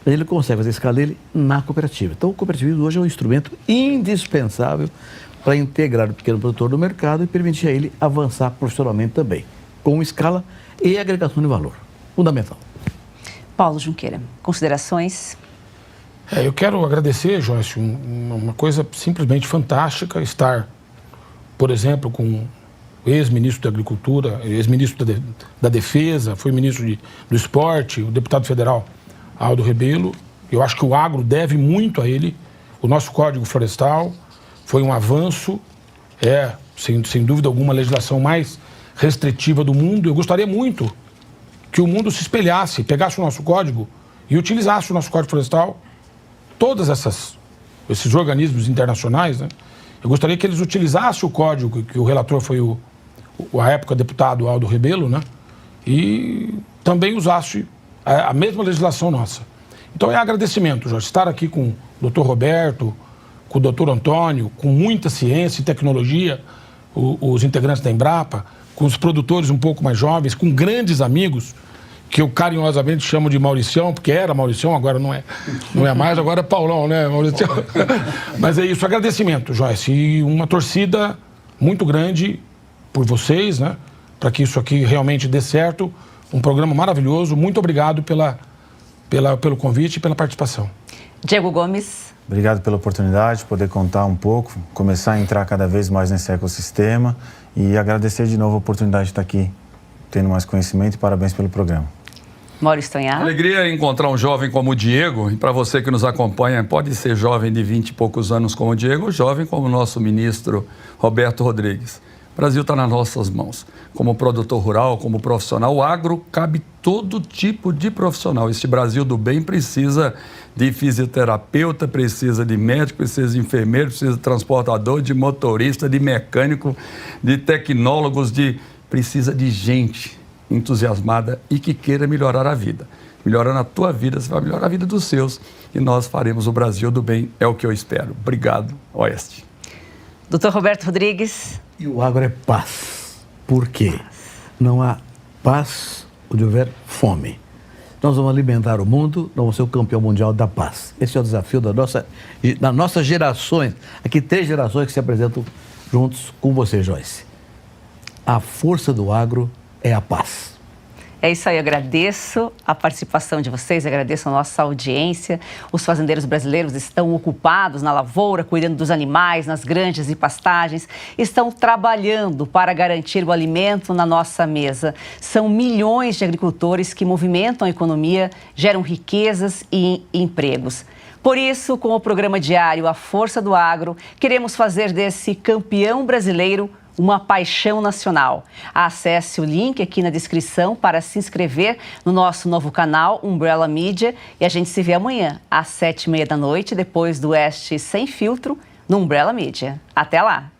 Ele consegue fazer a escala dele na cooperativa. Então, o cooperativismo hoje é um instrumento indispensável para integrar o pequeno produtor no mercado e permitir a ele avançar profissionalmente também, com escala e agregação de valor. Fundamental.
Paulo Junqueira, considerações?
Eu quero agradecer, Joyce, uma coisa simplesmente fantástica, estar, por exemplo, com ex-ministro da Agricultura, ex-ministro da Defesa, foi ministro do Esporte, o deputado federal Aldo Rebelo. Eu acho que o agro deve muito a ele. O nosso Código Florestal foi um avanço, sem dúvida alguma, a legislação mais restritiva do mundo. Eu gostaria muito que o mundo se espelhasse, pegasse o nosso código e utilizasse o nosso Código Florestal, todos esses organismos internacionais, né? Eu gostaria que eles utilizassem o código, que o relator foi à época, deputado Aldo Rebelo, né? E também usasse a mesma legislação nossa. Então é agradecimento, Jorge, estar aqui com o Dr. Roberto, com o Dr. Antônio, com muita ciência e tecnologia, os integrantes da Embrapa, com os produtores um pouco mais jovens, com grandes amigos, que eu carinhosamente chamo de Mauricião, porque era Mauricião, agora não é mais, agora é Paulão, né, Mauricião? Mas é isso, agradecimento, Joyce, e uma torcida muito grande por vocês, né, para que isso aqui realmente dê certo, um programa maravilhoso, muito obrigado pelo convite e pela participação.
Diego Gomes.
Obrigado pela oportunidade de poder contar um pouco, começar a entrar cada vez mais nesse ecossistema e agradecer de novo a oportunidade de estar aqui, tendo mais conhecimento, e parabéns pelo programa.
Maurício Tonhar.
Alegria encontrar um jovem como o Diego, e para você que nos acompanha, pode ser jovem de 20 e poucos anos como o Diego, ou jovem como o nosso ministro Roberto Rodrigues. O Brasil está nas nossas mãos. Como produtor rural, como profissional, o agro cabe todo tipo de profissional. Este Brasil do bem precisa de fisioterapeuta, precisa de médico, precisa de enfermeiro, precisa de transportador, de motorista, de mecânico, de tecnólogos, precisa de gente entusiasmada e que queira melhorar a vida. Melhorando a tua vida, você vai melhorar a vida dos seus. E nós faremos o Brasil do bem, é o que eu espero. Obrigado, Oeste.
Doutor Roberto Rodrigues.
E o agro é paz. Por quê? Não há paz onde houver fome. Nós vamos alimentar o mundo, nós vamos ser o campeão mundial da paz. Esse é o desafio das nossas gerações. Aqui 3 gerações que se apresentam juntos com você, Joyce. A força do agro é a paz.
É isso aí, eu agradeço a participação de vocês, agradeço a nossa audiência. Os fazendeiros brasileiros estão ocupados na lavoura, cuidando dos animais, nas granjas e pastagens, estão trabalhando para garantir o alimento na nossa mesa. São milhões de agricultores que movimentam a economia, geram riquezas e empregos. Por isso, com o programa diário A Força do Agro, queremos fazer desse campeão brasileiro uma paixão nacional. Acesse o link aqui na descrição para se inscrever no nosso novo canal Umbrella Mídia e a gente se vê amanhã às 7h30 da noite, depois do Oeste Sem Filtro, no Umbrella Mídia. Até lá!